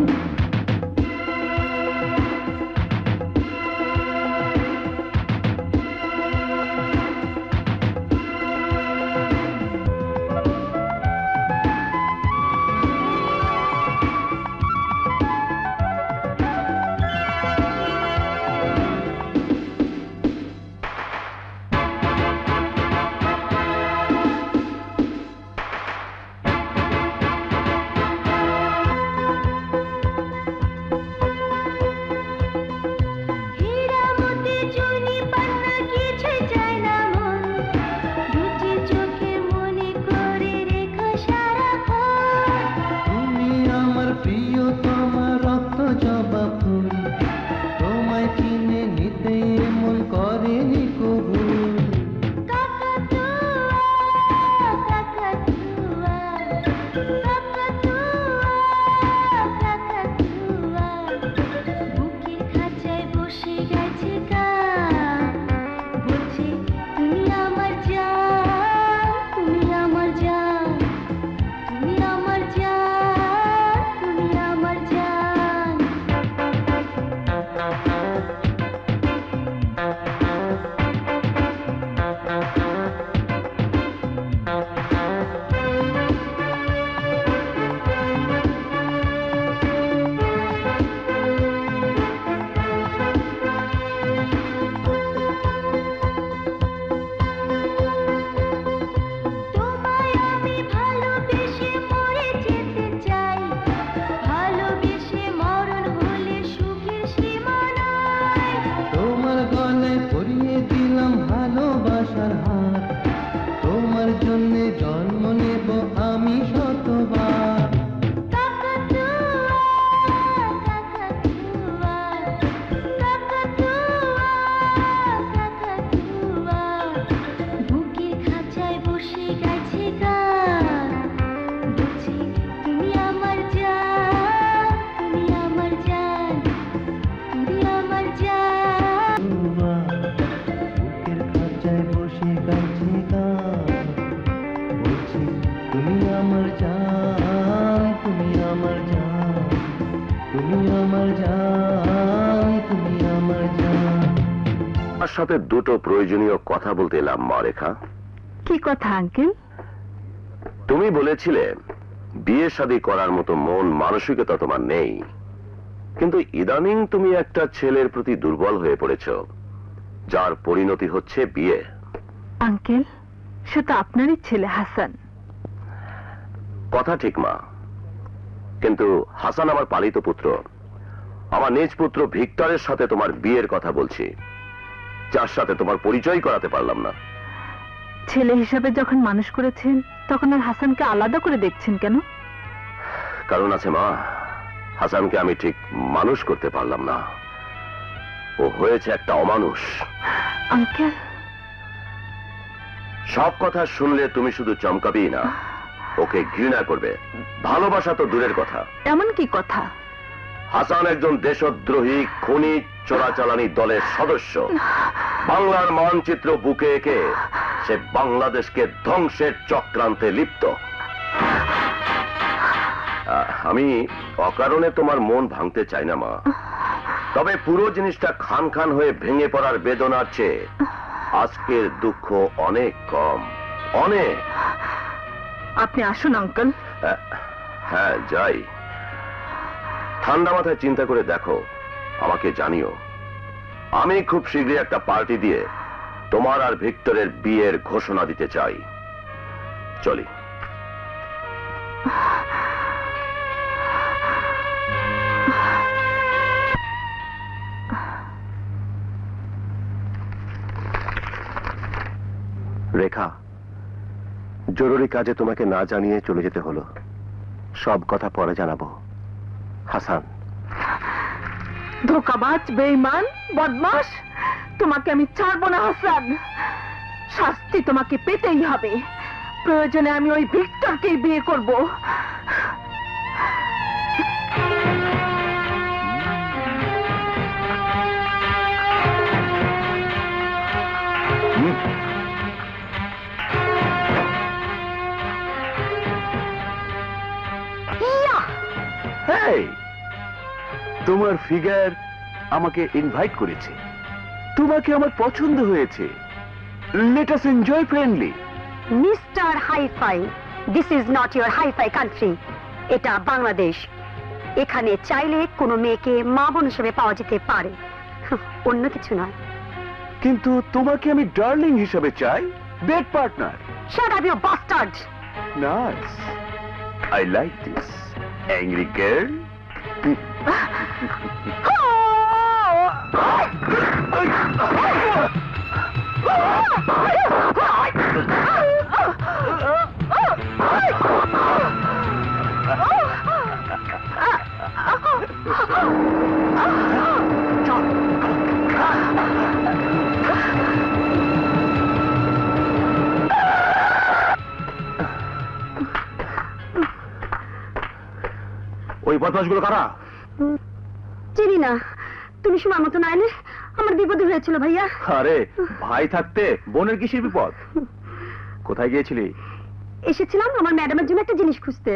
বসে গাইছে গান বলছে তুমি আমার জান তুমি আমার জান তুমি আমার জান তুমি আমার জান। তার সাথে দুটো প্রয়োজনীয় কথা বলতে এলাম মা রেখা। কি কথা আঙ্কেল? তুমি বলেছিলে বিয়ে শাদী করার মতো মন মানসিকতা তোমার নেই, কিন্তু ইদানিং তুমি একটা ছেলের প্রতি দুর্বল হয়ে পড়েছ, যার পরিণতি হচ্ছে বিয়ে। আঙ্কেল, সে তো আপনারই ছেলে হাসান। কথা ঠিক মা, কিন্তু হাসান আমার পালিত পুত্র। আমার নিজ পুত্র ভিক্টরের সাথে তোমার বিয়ের কথা বলছি, যার সাথে তোমার পরিচয় করাতে পারলাম না। ছেলে হিসাবে যখন মানুষ করেছেন তখন আর হাসানকে আলাদা করে দেখছেন কেন? কারণ আছে মা, হাসানকে আমি ঠিক মানুষ করতে পারলাম না। ও হয়েছে একটা অমানুষ। আঙ্কেল, সব কথা শুনলে তুমি শুধু চমকাবেই না, ওকে ঘৃণা করবে। ভালোবাসা তো দূরের কথা। এমন কি কথা? হাসান একজন দেশদ্রোহী খুনি চোরাচালানি দলের সদস্য। বাংলার মানচিত্র বুকে এঁকে সে বাংলাদেশকে ধ্বংসের চক্রান্তে লিপ্ত। আমি অকারণে তোমার মন ভাঙতে চাই না মা, তবে পুরো জিনিসটা খান খান হয়ে ভেঙে পড়ার বেদনার চেয়ে আজকের দুঃখ অনেক কম, অনেক। আপনি আসুন আঙ্কেল। হ্যাঁ যাই। ঠান্ডা মাথায় চিন্তা করে দেখো, আমাকে জানিও। আমি খুব শীঘ্রই একটা পার্টি দিয়ে তোমার আর ভিক্টরের বিয়ের ঘোষণা দিতে চাই। চলি। রেখা, জরুরি কাজে তোমাকে না জানিয়ে চলে যেতে হলো। সব কথা পরে জানাবো। হাসান। ধোকাবাজ, বেঈমান, বদমাশ, তোমাকে আমি ছাড়বো না হাসান। শাস্তি তোমাকে পেতেই হবে। প্রয়োজনে আমি ওই ভিক্টরকেই বিয়ে করব। তোমার ফিগার আমাকে ইনভাইট করেছে, তোমাকে আমার পছন্দ হয়েছে। Let us enjoy friendly. Mister hifi, this is not your hifi country. এটা বাংলাদেশ। এখানে চাইলে কোনো মেয়েকে মা বোন হিসেবে পাওয়া যেতে পারে, অন্য কিছু নয়। কিন্তু তোমাকে আমি ডার্লিং হিসেবে চাই, bed partner. Shut up you bastard. Nice, I like this angry girl. ওই বদমাশগুলো কারা? চিনি না। তুমি সময় মতো না এলে আমার বিপদে হয়েছিল ভাইয়া। আরে ভাই থাকতে বোনের কিসের বিপদ? কোথায় গিয়েছিলি? এসেছিলাম আমার ম্যাডামের জন্য একটা জিনিস খুঁজতে।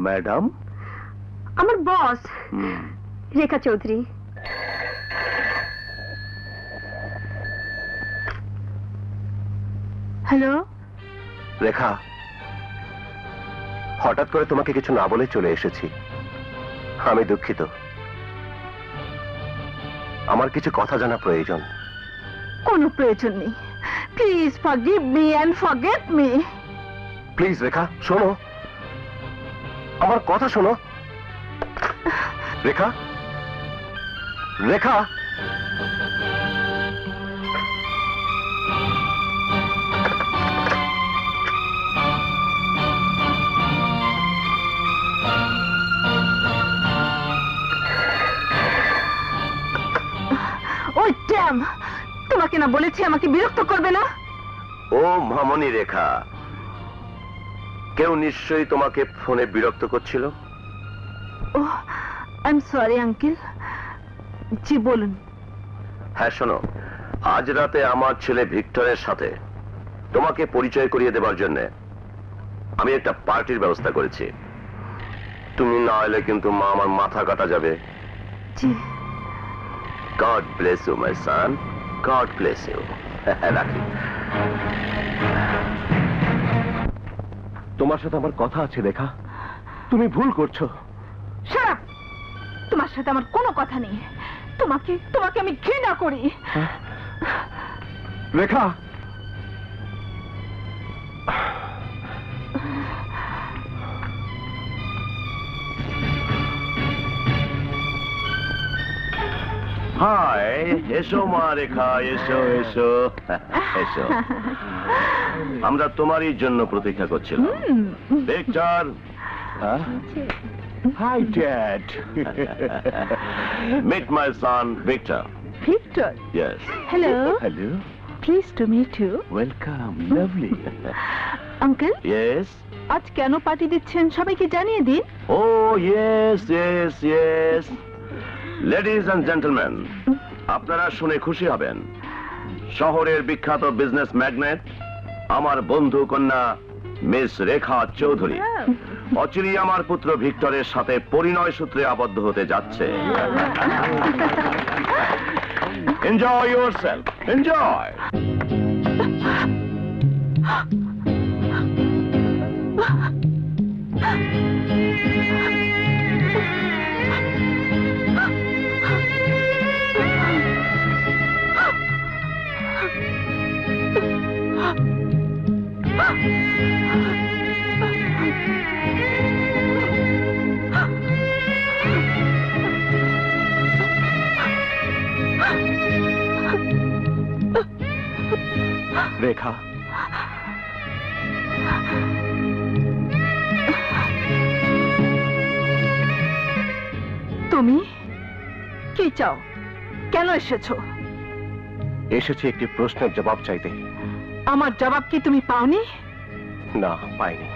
ম্যাডাম? আমার বস রেখা চৌধুরী। হ্যালো রেখা, হঠাৎ করে তোমাকে কিছু না বলে চলে এসেছি। আমি দুঃখিত। আমার কিছু কথা জানা প্রয়োজন। কোনো প্রয়োজন নেই। Please forgive me and forget me. Please Rekha, শোনো, আমার কথা শোনো। রেখা, রেখা, ওই ড্যাম, তোমাকে না বলেছি আমাকে বিরক্ত করবে না? ও মামনি রেখা, কেউ নিশ্চয়ই তোমাকে ফোনে বিরক্ত করছিল। ও আই এম সরি আঙ্কেল। জি বলুন। হ্যাঁ শোনো, আজ রাতে আমার ছেলে ভিক্টরের সাথে তোমাকে পরিচয় করিয়ে দেবার জন্য আমি একটা পার্টির ব্যবস্থা করেছি। তুমি না এলে কিন্তু মা আমার মাথা কাটা যাবে। God bless you my son, God bless you. রাখি। তোমার সাথে আমার কথা আছে রেখা, তুমি ভুল করছো। Shut up! তোমার সাথে আমার কোনো কথা নেই। তোমাকে তোমাকে আমি ঘৃণা করি। রেখা, হাই, এসো মা রেখা, এসো এসো এসো। আমরা তোমারই জন্য প্রতীক্ষা করছিলাম। Victor. Hi dad. Meet my son, Victor. Victor, Yes. Hello. Hello, please to meet you. Welcome, lovely. Uncle, Yes. আজ কেন পার্টি দিচ্ছেন সবাইকে জানিয়ে দিন। Oh, yes, yes, yes. Ladies and gentlemen, আপনারা শুনে খুশি হবেন। শহরের বিখ্যাত বিজনেস ম্যাগনেট আমার বন্ধু কন্যা মিস রেখা চৌধুরী অচিরেই আমার পুত্র ভিক্টরের সাথে পরিণয় সূত্রে আবদ্ধ হতে যাচ্ছে। Enjoy yourself, enjoy. রেখা, তুমি কি চাও? কেন এসেছো? এসেছি একটি প্রশ্নের জবাব চাইতে। আমার জবাব কি তুমি পাওনি? না, পাইনি।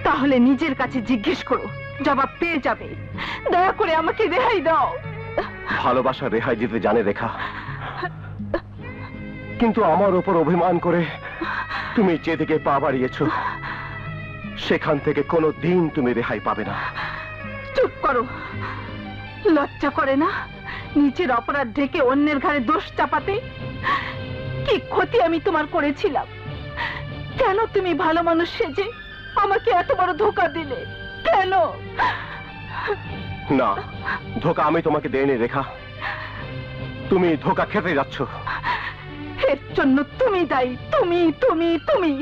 তাহলে নিজের কাছে জিজ্ঞেস করো, জবাব পেয়ে যাবে। দয়া করে আমাকে রেহাই দাও। ভালোবাসা রেহাই দিতে জানে রেখা, কিন্তু আমার উপর অভিমান করে তুমি যেদিকে পা বাড়িয়েছ সেখান থেকে কোনো দিন তুমি রেহাই পাবে না। চুপ করো। লজ্জা করে না নিজের অপরাধ ঢেকে অন্যের ঘাড়ে দোষ চাপাতে? কি ক্ষতি আমি তোমার করেছিলাম? কেন তুমি ভালো মানুষ সেজে আমাকে এত বড় ধোঁকা দিলে? কেন? না, ধোঁকা আমি তোমাকে দেইনি রেখা, তুমি ধোঁকা খেতে যাচ্ছ। এর জন্য তুমি দায়ী। তুমি তুমি তুমি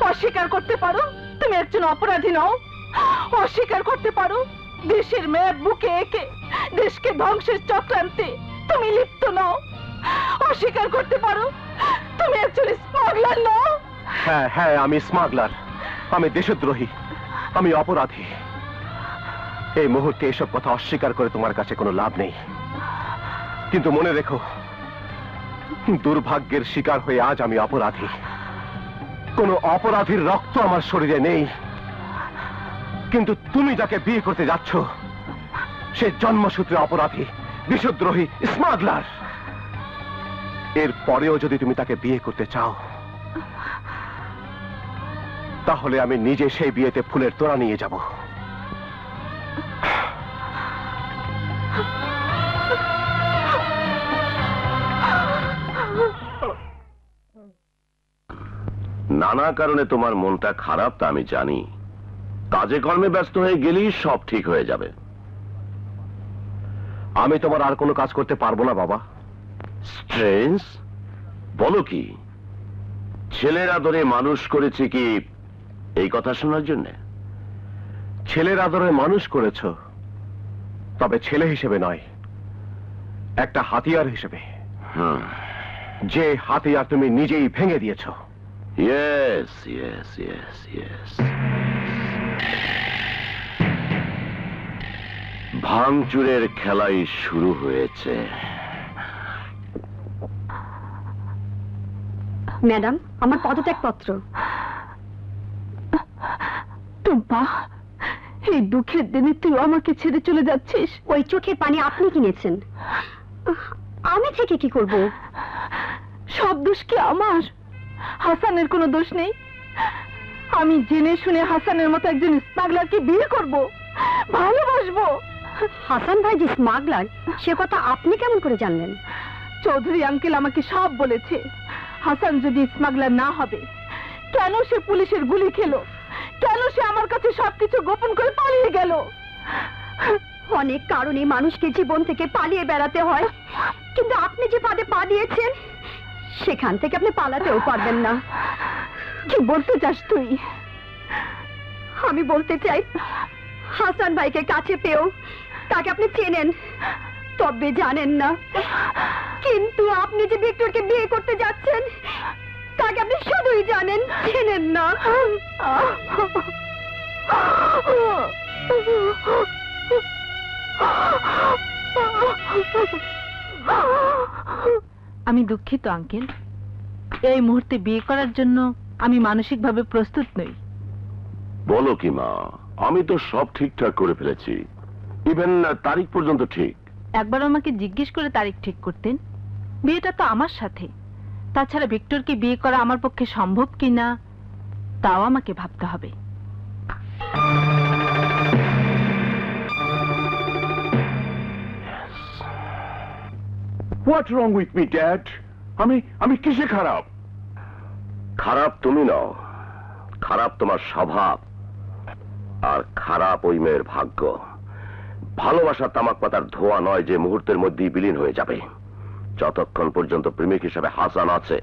অস্বীকার করতে পারো তুমি একজন অপরাধী নও? অস্বীকার করতে পারো দেশের মেয়ের বুকে এঁকে দেশকে ধ্বংসের চক্রান্তে তুমি লিপ্ত নও? অস্বীকার করতে পারো তুমি একজন স্মাগলার নও? হ্যাঁ হ্যাঁ, আমি স্মাগলার, আমি দেশদ্রোহী, আমি অপরাধী। এই মুহূর্তে এসব কথা অস্বীকার করে তোমার কাছে কোনো লাভ নেই। কিন্তু মনে রেখো, দুর্ভাগ্যের শিকার হয়ে আজ আমি অপরাধী। কোনো অপরাধীর রক্ত আমার শরীরে নেই, কিন্তু তুমি যাকে বিয়ে করতে যাচ্ছ সে জন্মসূত্রে অপরাধী, দেশদ্রোহী, স্মাগলার। এর পরেও যদি তুমি তাকে বিয়ে করতে চাও তাহলে আমি নিজে সেই বিয়েতে ফুলের তোড়া নিয়ে যাব। নানা কারণে তোমার মনটা খারাপ তা আমি জানি। কাজে কর্মে ব্যস্ত হয়ে গেলেই সব ঠিক হয়ে যাবে। আমি তোমার আর কোনো কাজ করতে পারবো না বাবা। স্ট্রেঞ্জ, বলো কি? ছেলের আদরে মানুষ করেছে কি এই কথা শোনার জন্য? ছেলের আদরে মানুষ করেছ, তবে ছেলে হিসেবে নয়, একটা হাতিয়ার হিসেবে, যে হাতিয়ার তুমি নিজেই ভেঙে দিয়েছ। Yes, yes, yes, yes. ভাঙচুরের খেলাই শুরু হয়েছে। ম্যাডাম, আমার পদত্যাগপত্র। টুম্পা, এই দুঃখের দিনে তুই আমাকে ছেড়ে চলে যাচ্ছিস? ওই চোখের পানি আপনি কিনেছেন। আমি থেকে কি করব? সব দোষ কি আমার? হাসানের কোনো দোষ নেই? আমি জেনে শুনে হাসানের মতো একজন স্মাগলারকে বিয়ে করব, ভালোবাসবো? হাসান ভাই যে স্মাগলার সে কথা আপনি কেমন করে জানলেন? চৌধুরী আঙ্কেল আমাকে সব বলেছে। হাসান যদি স্মাগলার না হবে, কেন সে পুলিশের গুলি খেলো? কেন সে আমার কাছে সবকিছু গোপন করে পালিয়ে গেল? অনেক কারণে মানুষকে জীবন থেকে পালিয়ে বেড়াতে হয়, কিন্তু আপনি যে ফাঁদে পা দিয়েছেন সেখান থেকে আপনি পালাতেও পারবেন না। কি বলতে চাস তুই? আমি বলতে চাই, হাসান ভাইকে কাছে পেয়েও তাকে আপনি চেনেন, তবে জানেন না। কিন্তু আপনি যে ভিক্টরকে বিয়ে করতে যাচ্ছেন তাকে আপনি শুধুই জানেন, চেনেন না। আমি দুঃখিত আঙ্কেল, এই মুহূর্তে বিয়ে করার জন্য আমি মানসিকভাবে প্রস্তুত নই। বলো কি মা, আমি তো সব ঠিকঠাক করে ফেলেছি, ইভেন তারিখ পর্যন্ত ঠিক। একবার আমাকে জিজ্ঞেস করে তারিখ ঠিক করতেন। বিয়েটা তো আমার সাথে, তাছাড়া ভিক্টরকে বিয়ে করা আমার পক্ষে সম্ভব কিনা তাও আমাকে ভাবতে হবে। What wrong with me dad? আমি কিসে খারাপ? খারাপ তুমি নও, খারাপ তোমার স্বভাব, আর খারাপ ওই মেয়ের ভাগ্য। ভালোবাসা তামাক পাতার ধোঁয়া নয় যে মুহূর্তের মধ্যেই বিলীন হয়ে যাবে। যতক্ষণ পর্যন্ত প্রেমিক হিসেবে হাসান আছে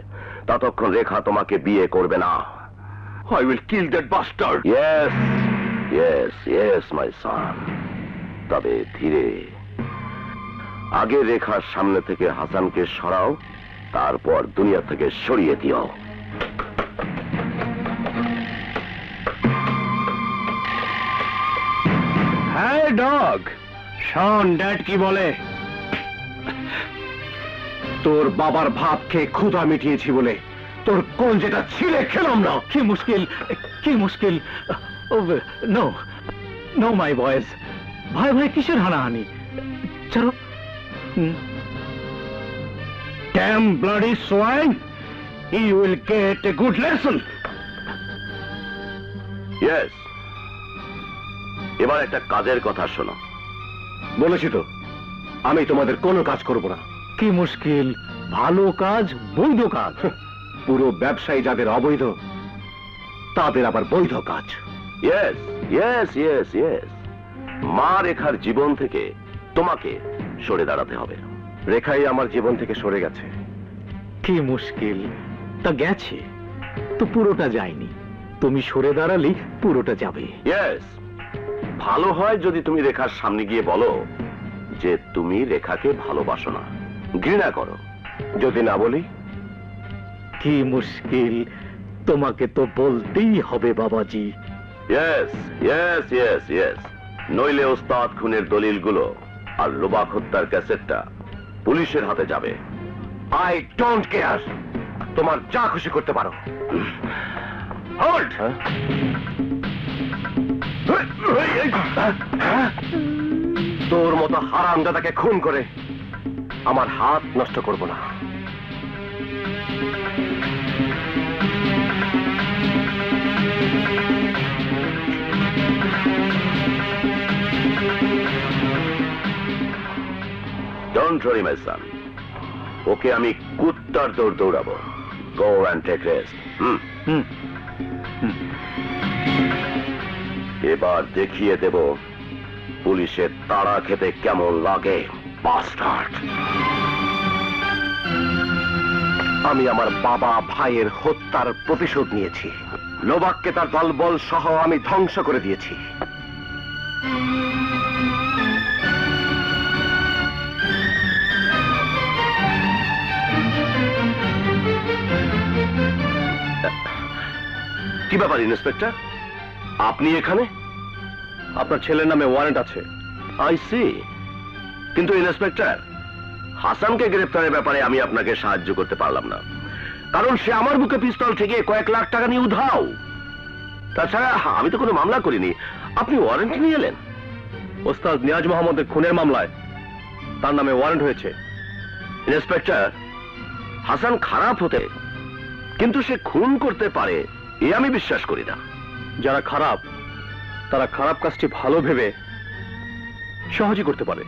ততক্ষণ রেখা তোমাকে বিয়ে করবে না। I will kill that bastard. Yes, yes, yes, my son. তবে ধীরে। আগে রেখার সামনে থেকে হাসানকে সরাও, তারপর দুনিয়া থেকে সরিয়ে দিও। হ্যাঁ ডগ, শোন ড্যাড কি বলে। তোর বাবার ভাত খেয়ে ক্ষুধা মিটিয়েছি বলে তোর কোন যেটা ছিলে খেলাম না। কি মুশকিল, কি মুশকিল। নো নো মাই বয়েজ, ভাই ভাই কিসের হানাহানি? চলো। Damn bloody swine, you will get a good lesson. Yes. এবার একটা কাজের কথা শোনো। বলেছি তো আমি তোমাদের কোনো কাজ করব না। কি মুশকিল, ভালো কাজ বৈধ কাজ। পুরো ব্যবসায়ী যাদের অবৈধ তাদের আবার বৈধ কাজ। Yes, yes, yes, yes. মা রেখার জীবন থেকে তোমাকে সরে দাঁড়াতে হবে। রেখাই আমার জীবন থেকে সরে গেছে। কি মুশকিল, তা গেছে তো পুরোটা যায়নি। তুমি সরে দাঁড়ালেই পুরোটা যাবে। Yes. ভালো হয় যদি তুমি রেখার সামনে গিয়ে বলো যে তুমি রেখাকে ভালোবাসো না, ঘৃণা করো। যদি না বলি? কি মুশকিল, তোমাকে তো বলতেই হবে বাবাজি। Yes, yes, yes, yes. নইলে ওস্তাদ খুনের দলিলগুলো আর লোবাক হত্যার ক্যাসেটটা পুলিশের হাতে যাবে। আই ডোন্ট কেয়ার, তোমার যা খুশি করতে পারো। হোল্ড। তোর মতো হারামজাদাকে খুন করে আমার হাত নষ্ট করব না। Don't worry, my son. ওকে আমি কুত্তার দৌড় দৌড়াবো। Go and take rest. এবার দেখিয়ে দেব পুলিশের তাড়া খেতে কেমন লাগে, বাস্টার্ড। আমি আমার বাবা ভাইয়ের হত্যার প্রতিশোধ নিয়েছি। লোবাককে তার দলবল সহ আমি ধ্বংস করে দিয়েছি। কি ব্যাপার ইন্সপেক্টর, আপনি এখানে? আপনার ছেলের নামে ওয়ারেন্ট আছে। I C. কিন্তু ইন্সপেক্টর, হাসানকে গ্রেফতারের ব্যাপারে আমি আপনাকে সাহায্য করতে পারলাম না, কারণ সে আমার বুকে পিস্তল থেকে কয়েক লাখ টাকা নিয়ে উধাও। তাছাড়া আমি তো কোনো মামলা করিনি, আপনি ওয়ারেন্ট নিয়ে এলেন। ওস্তাদ নিয়াজ মোহাম্মদের খুনের মামলায় তার নামে ওয়ারেন্ট হয়েছে। ইন্সপেক্টর, হাসান খারাপ হতে, কিন্তু সে খুন করতে পারে এ আমি বিশ্বাস করি না। যারা খারাপ তারা খারাপ কাজটি ভালো ভেবে সহজে করতে পারে।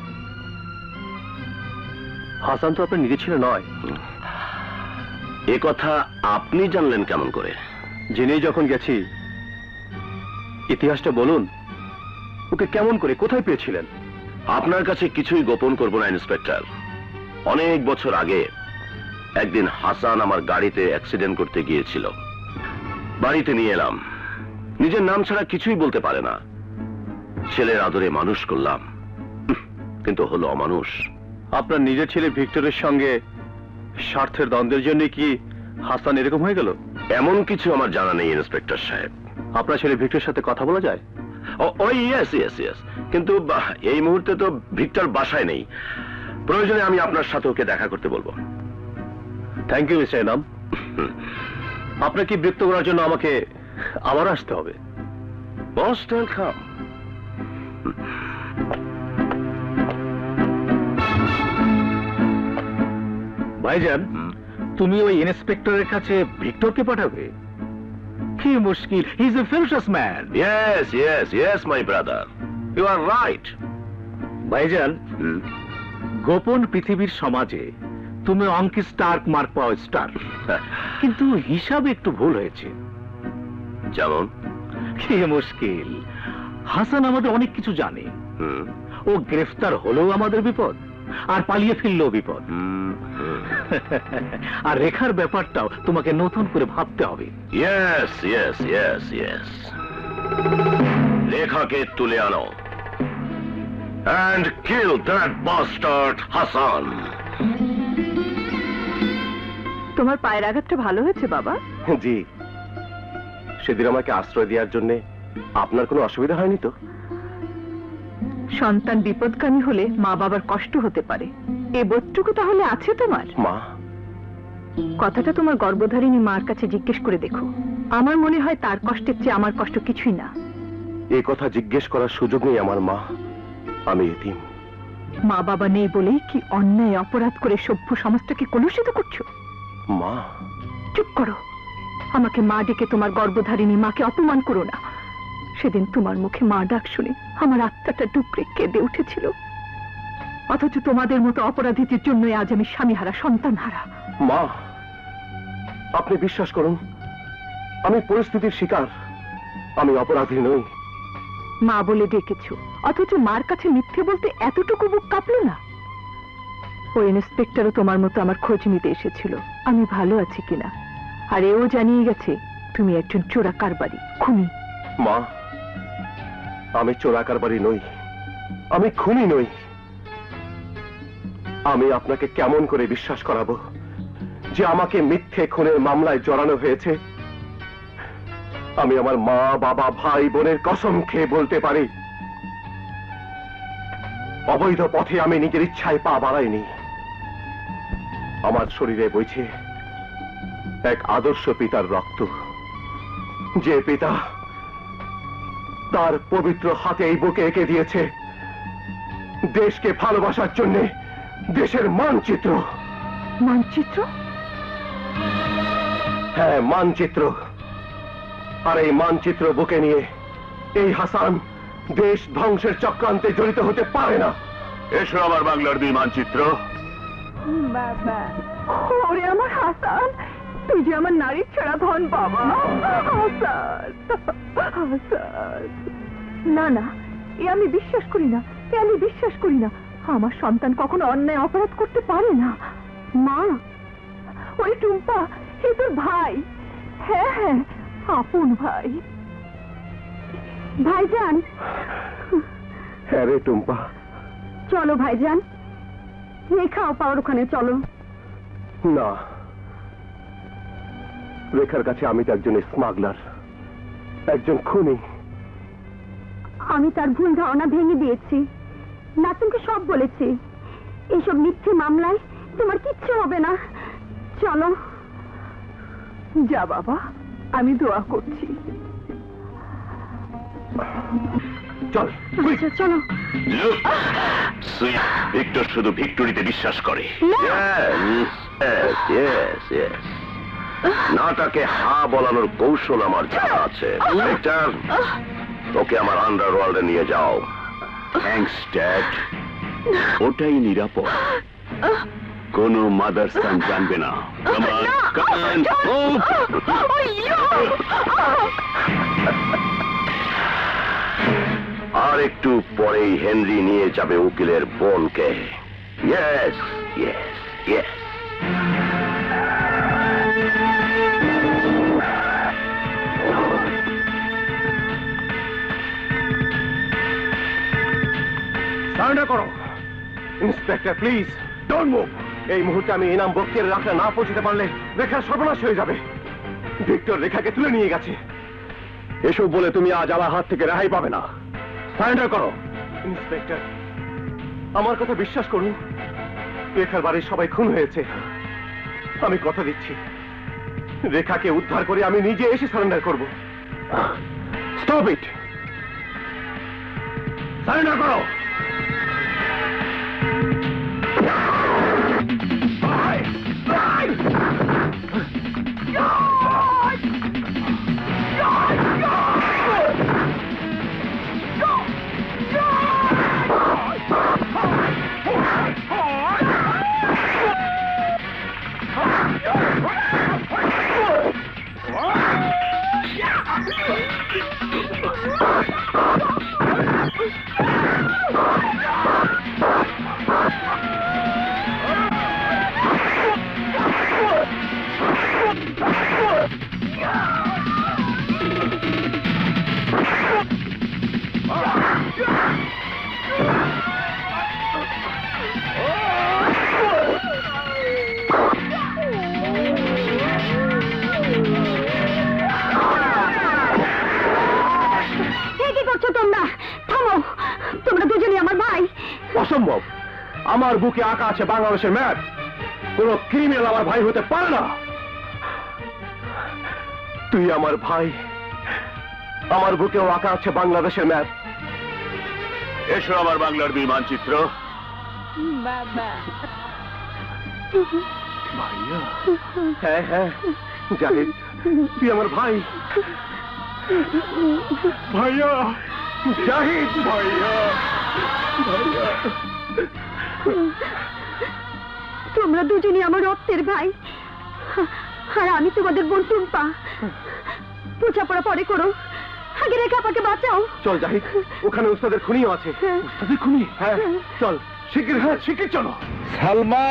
হাসান তো আপনার নিজের ছেলে নয়। এ কথা আপনি জানলেন কেমন করে? জেনেই যখন গেছি, ইতিহাসটা বলুন, ওকে কেমন করে কোথায় পেয়েছিলেন? আপনার কাছে কিছুই গোপন করব না ইন্সপেক্টর। অনেক বছর আগে একদিন হাসান আমার গাড়িতে অ্যাক্সিডেন্ট করতে গিয়েছিল। বাড়িতে নিয়ে এলাম, নিজের নাম ছাড়া কিছুই বলতে পারে না। ছেলের আদরে মানুষ করলাম, কিন্তু হলো অমানুষ। আপনার নিজের ছেলে ভিক্টরের সঙ্গে স্বার্থের দ্বন্দ্বের জন্য কি হাসান এরকম হয়ে গেল? এমন কিছু আমার জানা নেই ইন্সপেক্টর সাহেব। আপনার ছেলে ভিক্টরের সাথে কথা বলা যায়? ইয়েস, কিন্তু এই মুহূর্তে তো ভিক্টর বাসায় নেই। প্রয়োজনে আমি আপনার সাথে ওকে দেখা করতে বলবো। Thank you mister Enam. আপনাকে বিরক্ত করার জন্য আমাকে আবার আসতে হবে। Most welcome. ভাইজান, তুমি ওই ইন্সপেক্টরের কাছে ভিক্টরকে পাঠাবে? কি মুশকিল, he is a ferrous man. Yes my brother, you are right. ভাইজান, গোপন পৃথিবীর সমাজে তুমি অঙ্কে স্টার্ক মার্ক পাও স্টার, কিন্তু হিসাবে একটু ভুল হয়েছে। যেমন? কি মুশকিল, হাসান আমাদের অনেক কিছু জানে। ও গ্রেফতার হলেও আমাদের বিপদ, আর পালিয়ে ফিরলেও বিপদ। আর রেখার ব্যাপারটাও তোমাকে নতুন করে ভাবতে হবে। ইয়েস। রেখাকে তুলে আনো and kill that bastard Hasan. তোমার পায়ের আঘাতটা ভালো হয়েছে বাবা? জি, সেদিন আমাকে আশ্রয় দেওয়ার জন্য আপনার কোনো অসুবিধা হয়নি তো? সন্তান বিপদগামী হলে মা বাবার কষ্ট হতে পারে, এ বোধটুকু তাহলে আছে তোমার? মা, কথাটা তোমার গর্ভধারিণী মার কাছে জিজ্ঞেস করে দেখো। আমার মনে হয় তার কষ্টের চেয়ে আমার কষ্ট কিছুই না। এই কথা জিজ্ঞেস করার সুযোগ নেই আমার মা, আমি এতিম। মা বাবা নেই বলেই কি অন্যায় অপরাধ করে সভ্য সমাজটাকে কলুষিত করছো? মা, চুপ করো। আমাকে মা ডেকে তোমার গর্ভধারিণী মাকে অপমান করো না। সেদিন তোমার মুখে মা ডাক শুনে আমার আত্মাটা ডুকরে কেঁদে উঠেছিল, অথচ তোমাদের মতো অপরাধীদের জন্যই আজ আমি স্বামীহারা, সন্তানহারা। মা, আপনি বিশ্বাস করুন, আমি পরিস্থিতির শিকার, আমি অপরাধী নই। মা বলে ডেকেছো, অথচ মার কাছে মিথ্যে বলতে এতটুকু বুক কাঁপলো না? ওই ইন্সপেক্টরও তোমার মতো আমার খোঁজ নিতে এসেছিল আমি ভালো আছি কিনা, আর এও জানিয়ে গেছে তুমি একজন চোরা কারবারি, খুনি। মা, আমি চোরা কারবারি নই, আমি খুনি নই। আমি আপনাকে কেমন করে বিশ্বাস করাবো যে আমাকে মিথ্যে খুনের মামলায় জড়ানো হয়েছে? আমি আমার মা, বাবা, ভাই, বোনের কসম খেয়ে বলতে পারি, অবৈধ পথে আমি নিজের ইচ্ছায় পা বাড়াইনি। আমার শরীরে বইছে এক আদর্শ পিতার রক্ত, যে পিতা তার পবিত্র হাতে এই বুকে এঁকে দিয়েছে দেশকে ভালোবাসার জন্য দেশের মানচিত্র। মানচিত্র? হ্যাঁ, মানচিত্র। আর এই মানচিত্র বুকে নিয়ে এই হাসান দেশ ধ্বংসের চক্রান্তে জড়িত হতে পারে না। এসো আমার বাংলার দুই মানচিত্র। বাবা, ওরে আমার হাসান, তুই যে আমার নারীর ছাড়া ধন বাবা। হাসান, হাসান। না না, এ আমি বিশ্বাস করি না, এ আমি বিশ্বাস করি না। আমার সন্তান কখনো অন্যায় অপরাধ করতে পারে না। মা, ওই টুম্পা, এ তোর ভাই। হ্যাঁ হ্যাঁ, আপন ভাই। ভাইজান, হ্যাঁ রে টুম্পা। চলো ভাইজান, রেখাও পাওয়ার ওখানে চলো। না, রেখার কাছে আমি তো একজন স্মাগলার, একজন খুনি। আমি তার ভুল ধারণা ভেঙে দিয়েছি, নাসিমকে সব বলেছি। এইসব মিথ্যে মামলায় তোমার কিচ্ছু হবে না, চলো। যা বাবা, আমি দোয়া করছি। চল আচ্ছা, চলো। Look, sweet ভিক্টর শুধু ভিক্টরিতে বিশ্বাস করে। Yes. নাটাকে হা বলানোর কৌশল আমার জানা আছে। ভিক্টর, ওকে আমার আন্ডারওয়ার্ল্ডে নিয়ে যাও। Thanks dad. ওটাই নিরাপদ, কোনো মাদার সান জানবে না। আর একটু পরেই হেনরি নিয়ে যাবে উকিলের বোনকে। ইয়েস। সারেন্ডার করো। Inspector please don't move. এই মুহূর্তে আমি ইনাম বক্তিয়ারের রাখা না পৌঁছতে পারলে রেখার সর্বনাশ হয়ে যাবে। ভিক্টর রেখাকে তুলে নিয়ে গেছে। এসব বলে তুমি আজ আমার হাত থেকে রেহাই পাবে না। সারেন্ডার করো। ইন্সপেক্টর, আমার কথা বিশ্বাস করুন, রেখার বাড়ির সবাই খুন হয়েছে। আমি কথা দিচ্ছি, রেখাকে উদ্ধার করে আমি নিজে এসে সারেন্ডার করব। Stop it. সারেন্ডার করো। অসম্ভব। আমার বুকে আঁকা আছে বাংলাদেশের ম্যাপ। কোন ক্রিমিনাল আমার ভাই হতে পারে না। তুই আমার ভাই, আমার বুকেও আঁকা আছে বাংলাদেশের ম্যাপ। এসো আমার বাংলার বীর মানচিত্র। বাবা। ভাইয়া। হ্যাঁ, জাহিদ, তুই আমার ভাই। ভাইয়া, জাহিদ ভাইয়া। তোমরা দুজনই আমার রক্তের ভাই, আর আমি তোমাদের বোন টুম্পা। বোঝাপড়া পরে করো, আগে রেখা পাকে বাঁচাও। চল জাহিদ, ওখানে উস্তাদের খুনিও আছে। উস্তাদের খুনি? হ্যাঁ, চল শিগগির চলো। সালমা!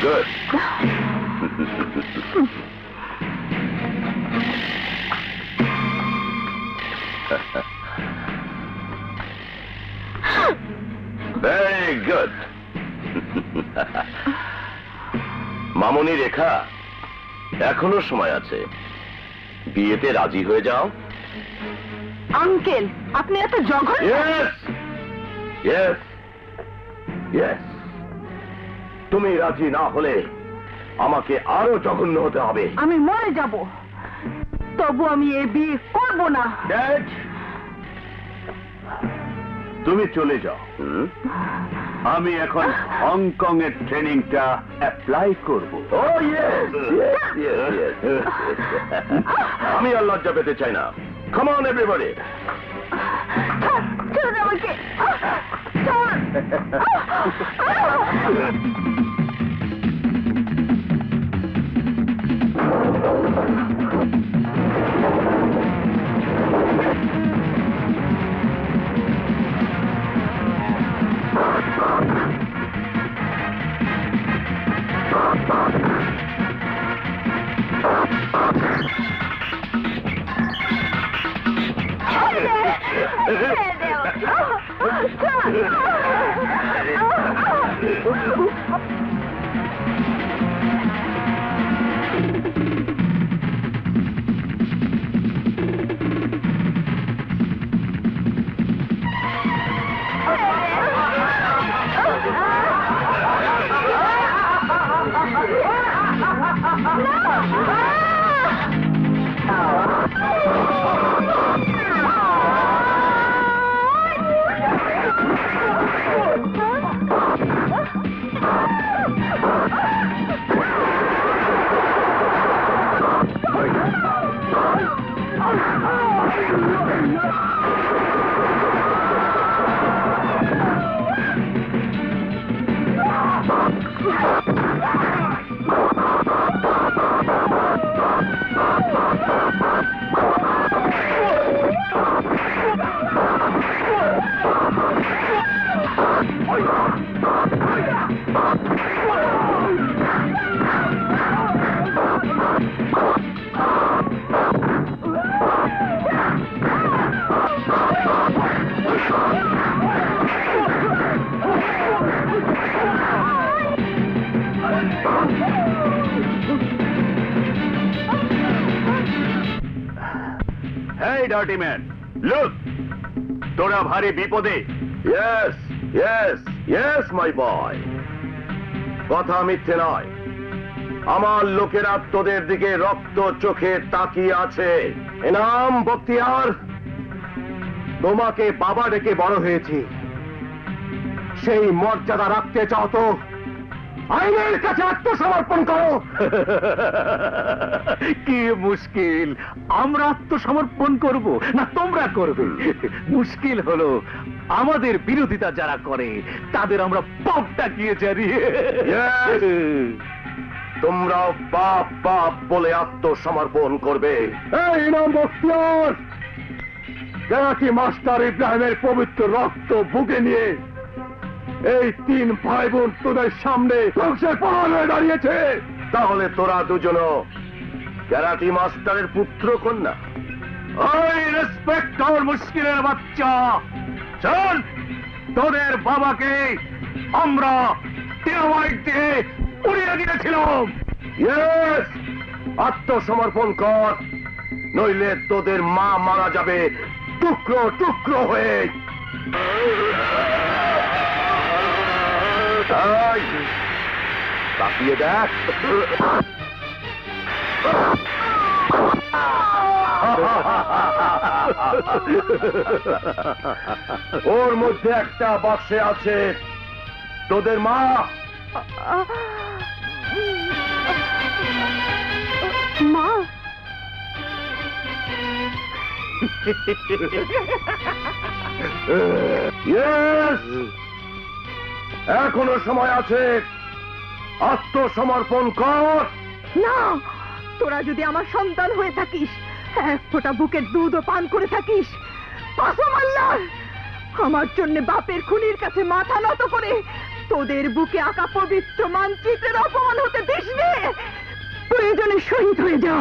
Good. Very good. মামনি রেখা, এখনো সময় আছে, বিয়েতে রাজি হয়ে যাও। আঙ্কেল, আপনি এত জঘন্য। Yes. তুমি রাজি না হলে আমাকে আরো জঘন্য হতে হবে। আমি মরে যাব, তবু আমি এ বিয়ে করব না। ড্যাড, তুমি চলে যাও। আমি এখন হংকং এর ট্রেনিংটা অ্যাপ্লাই করব। আমি আর লজ্জা পেতে চাই না। Come on everybody. ছেড়ে দাও আমাকে। Hey, dirty man, look! তোরা ভারী বিপদে। ইয়েস ইয়েস ইয়েস মাই বয়, কথা মিথ্যে নয়। আমার লোকেরা তোদের দিকে রক্ত চোখে তাকিয়ে আছে। এনাম বখতিয়ার, তোমাকে বাবা ডেকে বড় হয়েছি, সেই মর্যাদা রাখতে চাও তো আইনের কাছে আত্মসমর্পণ করো। কি মুশকিল, আমরা আত্মসমর্পণ করব না তোমরা করবে? মুশকিল হলো আমাদের বিরোধিতা যারা করে তাদের আমরা পাপটা গিয়ে জানিয়ে। তোমরাও বাপ বাপ বলে আত্মসমর্পণ করবে। এই নাম বখতিয়ার, কেরাকি মাস্টার ইব্রাহিমের পবিত্র রক্ত বুকে নিয়ে এই 3 ভাই বোন তোদের সামনে ধ্বংসের পাহাড় হয়ে দাঁড়িয়েছে। তাহলে তোরা দুজনও ক্যারাটি মাস্টারের পুত্র কন্যা? ওই রেসপেক্টর মুশকিলের বাচ্চা, চল, তোদের বাবাকে আমরা টেরাবাইট দিয়ে উড়িয়ে দিয়েছিলাম। ইয়েস, আত্মসমর্পণ কর, নইলে তোদের মা মারা যাবে টুকরো টুকরো হয়ে। তাকিয়ে দেখ, ওর মধ্যে একটা বাক্সে আছে তোদের মা। মা, ইয়েস, এখনো সময় আছে, আত্মসমর্পণ কর। না, তোরা যদি আমার সন্তান হয়ে থাকিস, এক ফোঁটা বুকের দুধও পান করে থাকিস, কসম আল্লাহর, আমার জন্য বাপের খুনির কাছে মাথা নত করে তোদের বুকে আঁকা পবিত্র মানচিত্রের অপমান হতে দিস নে। প্রয়োজনে শহীদ হয়ে যা।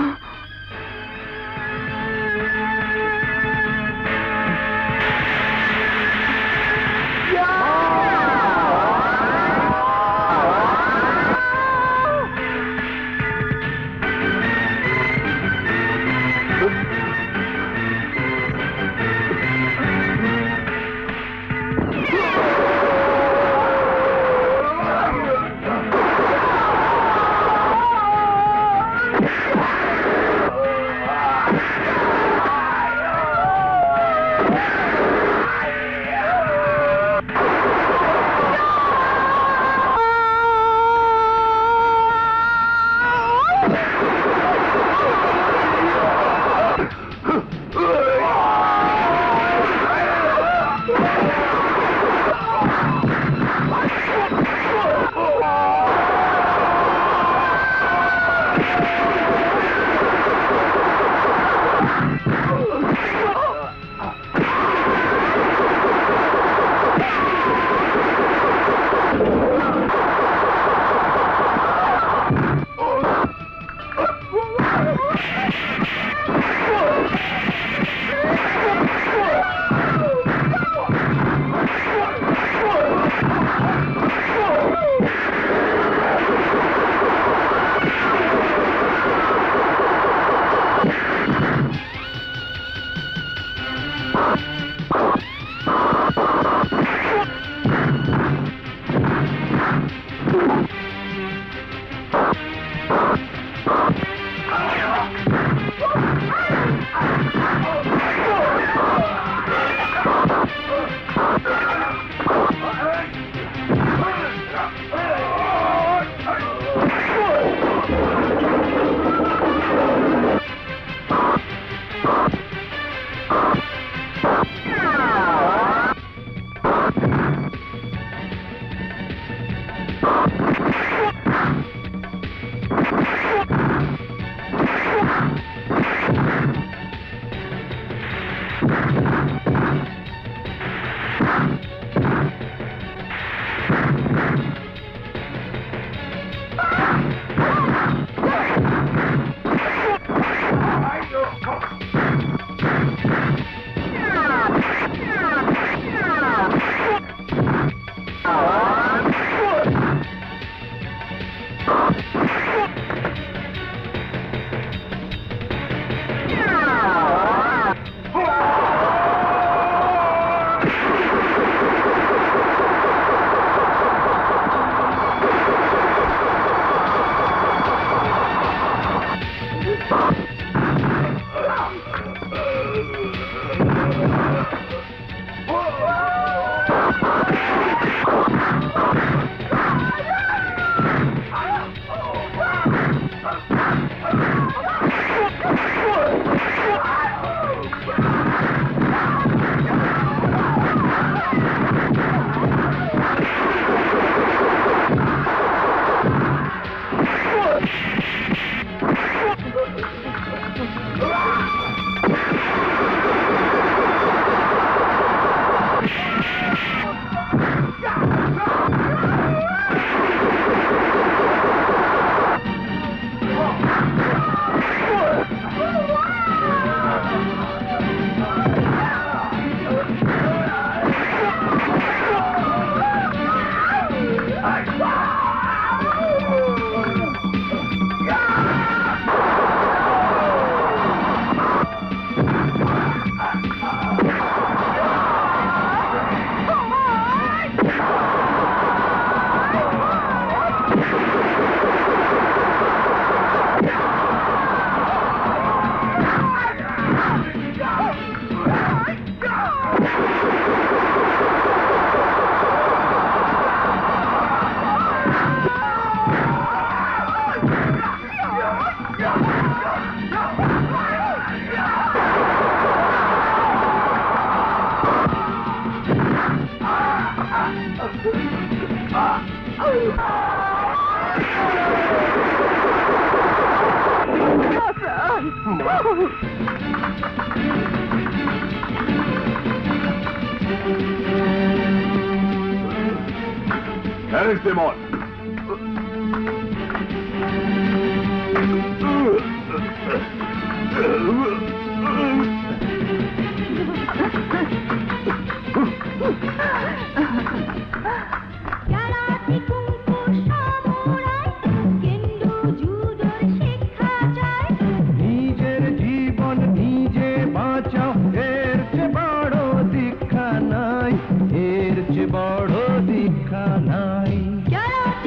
Arrest them all.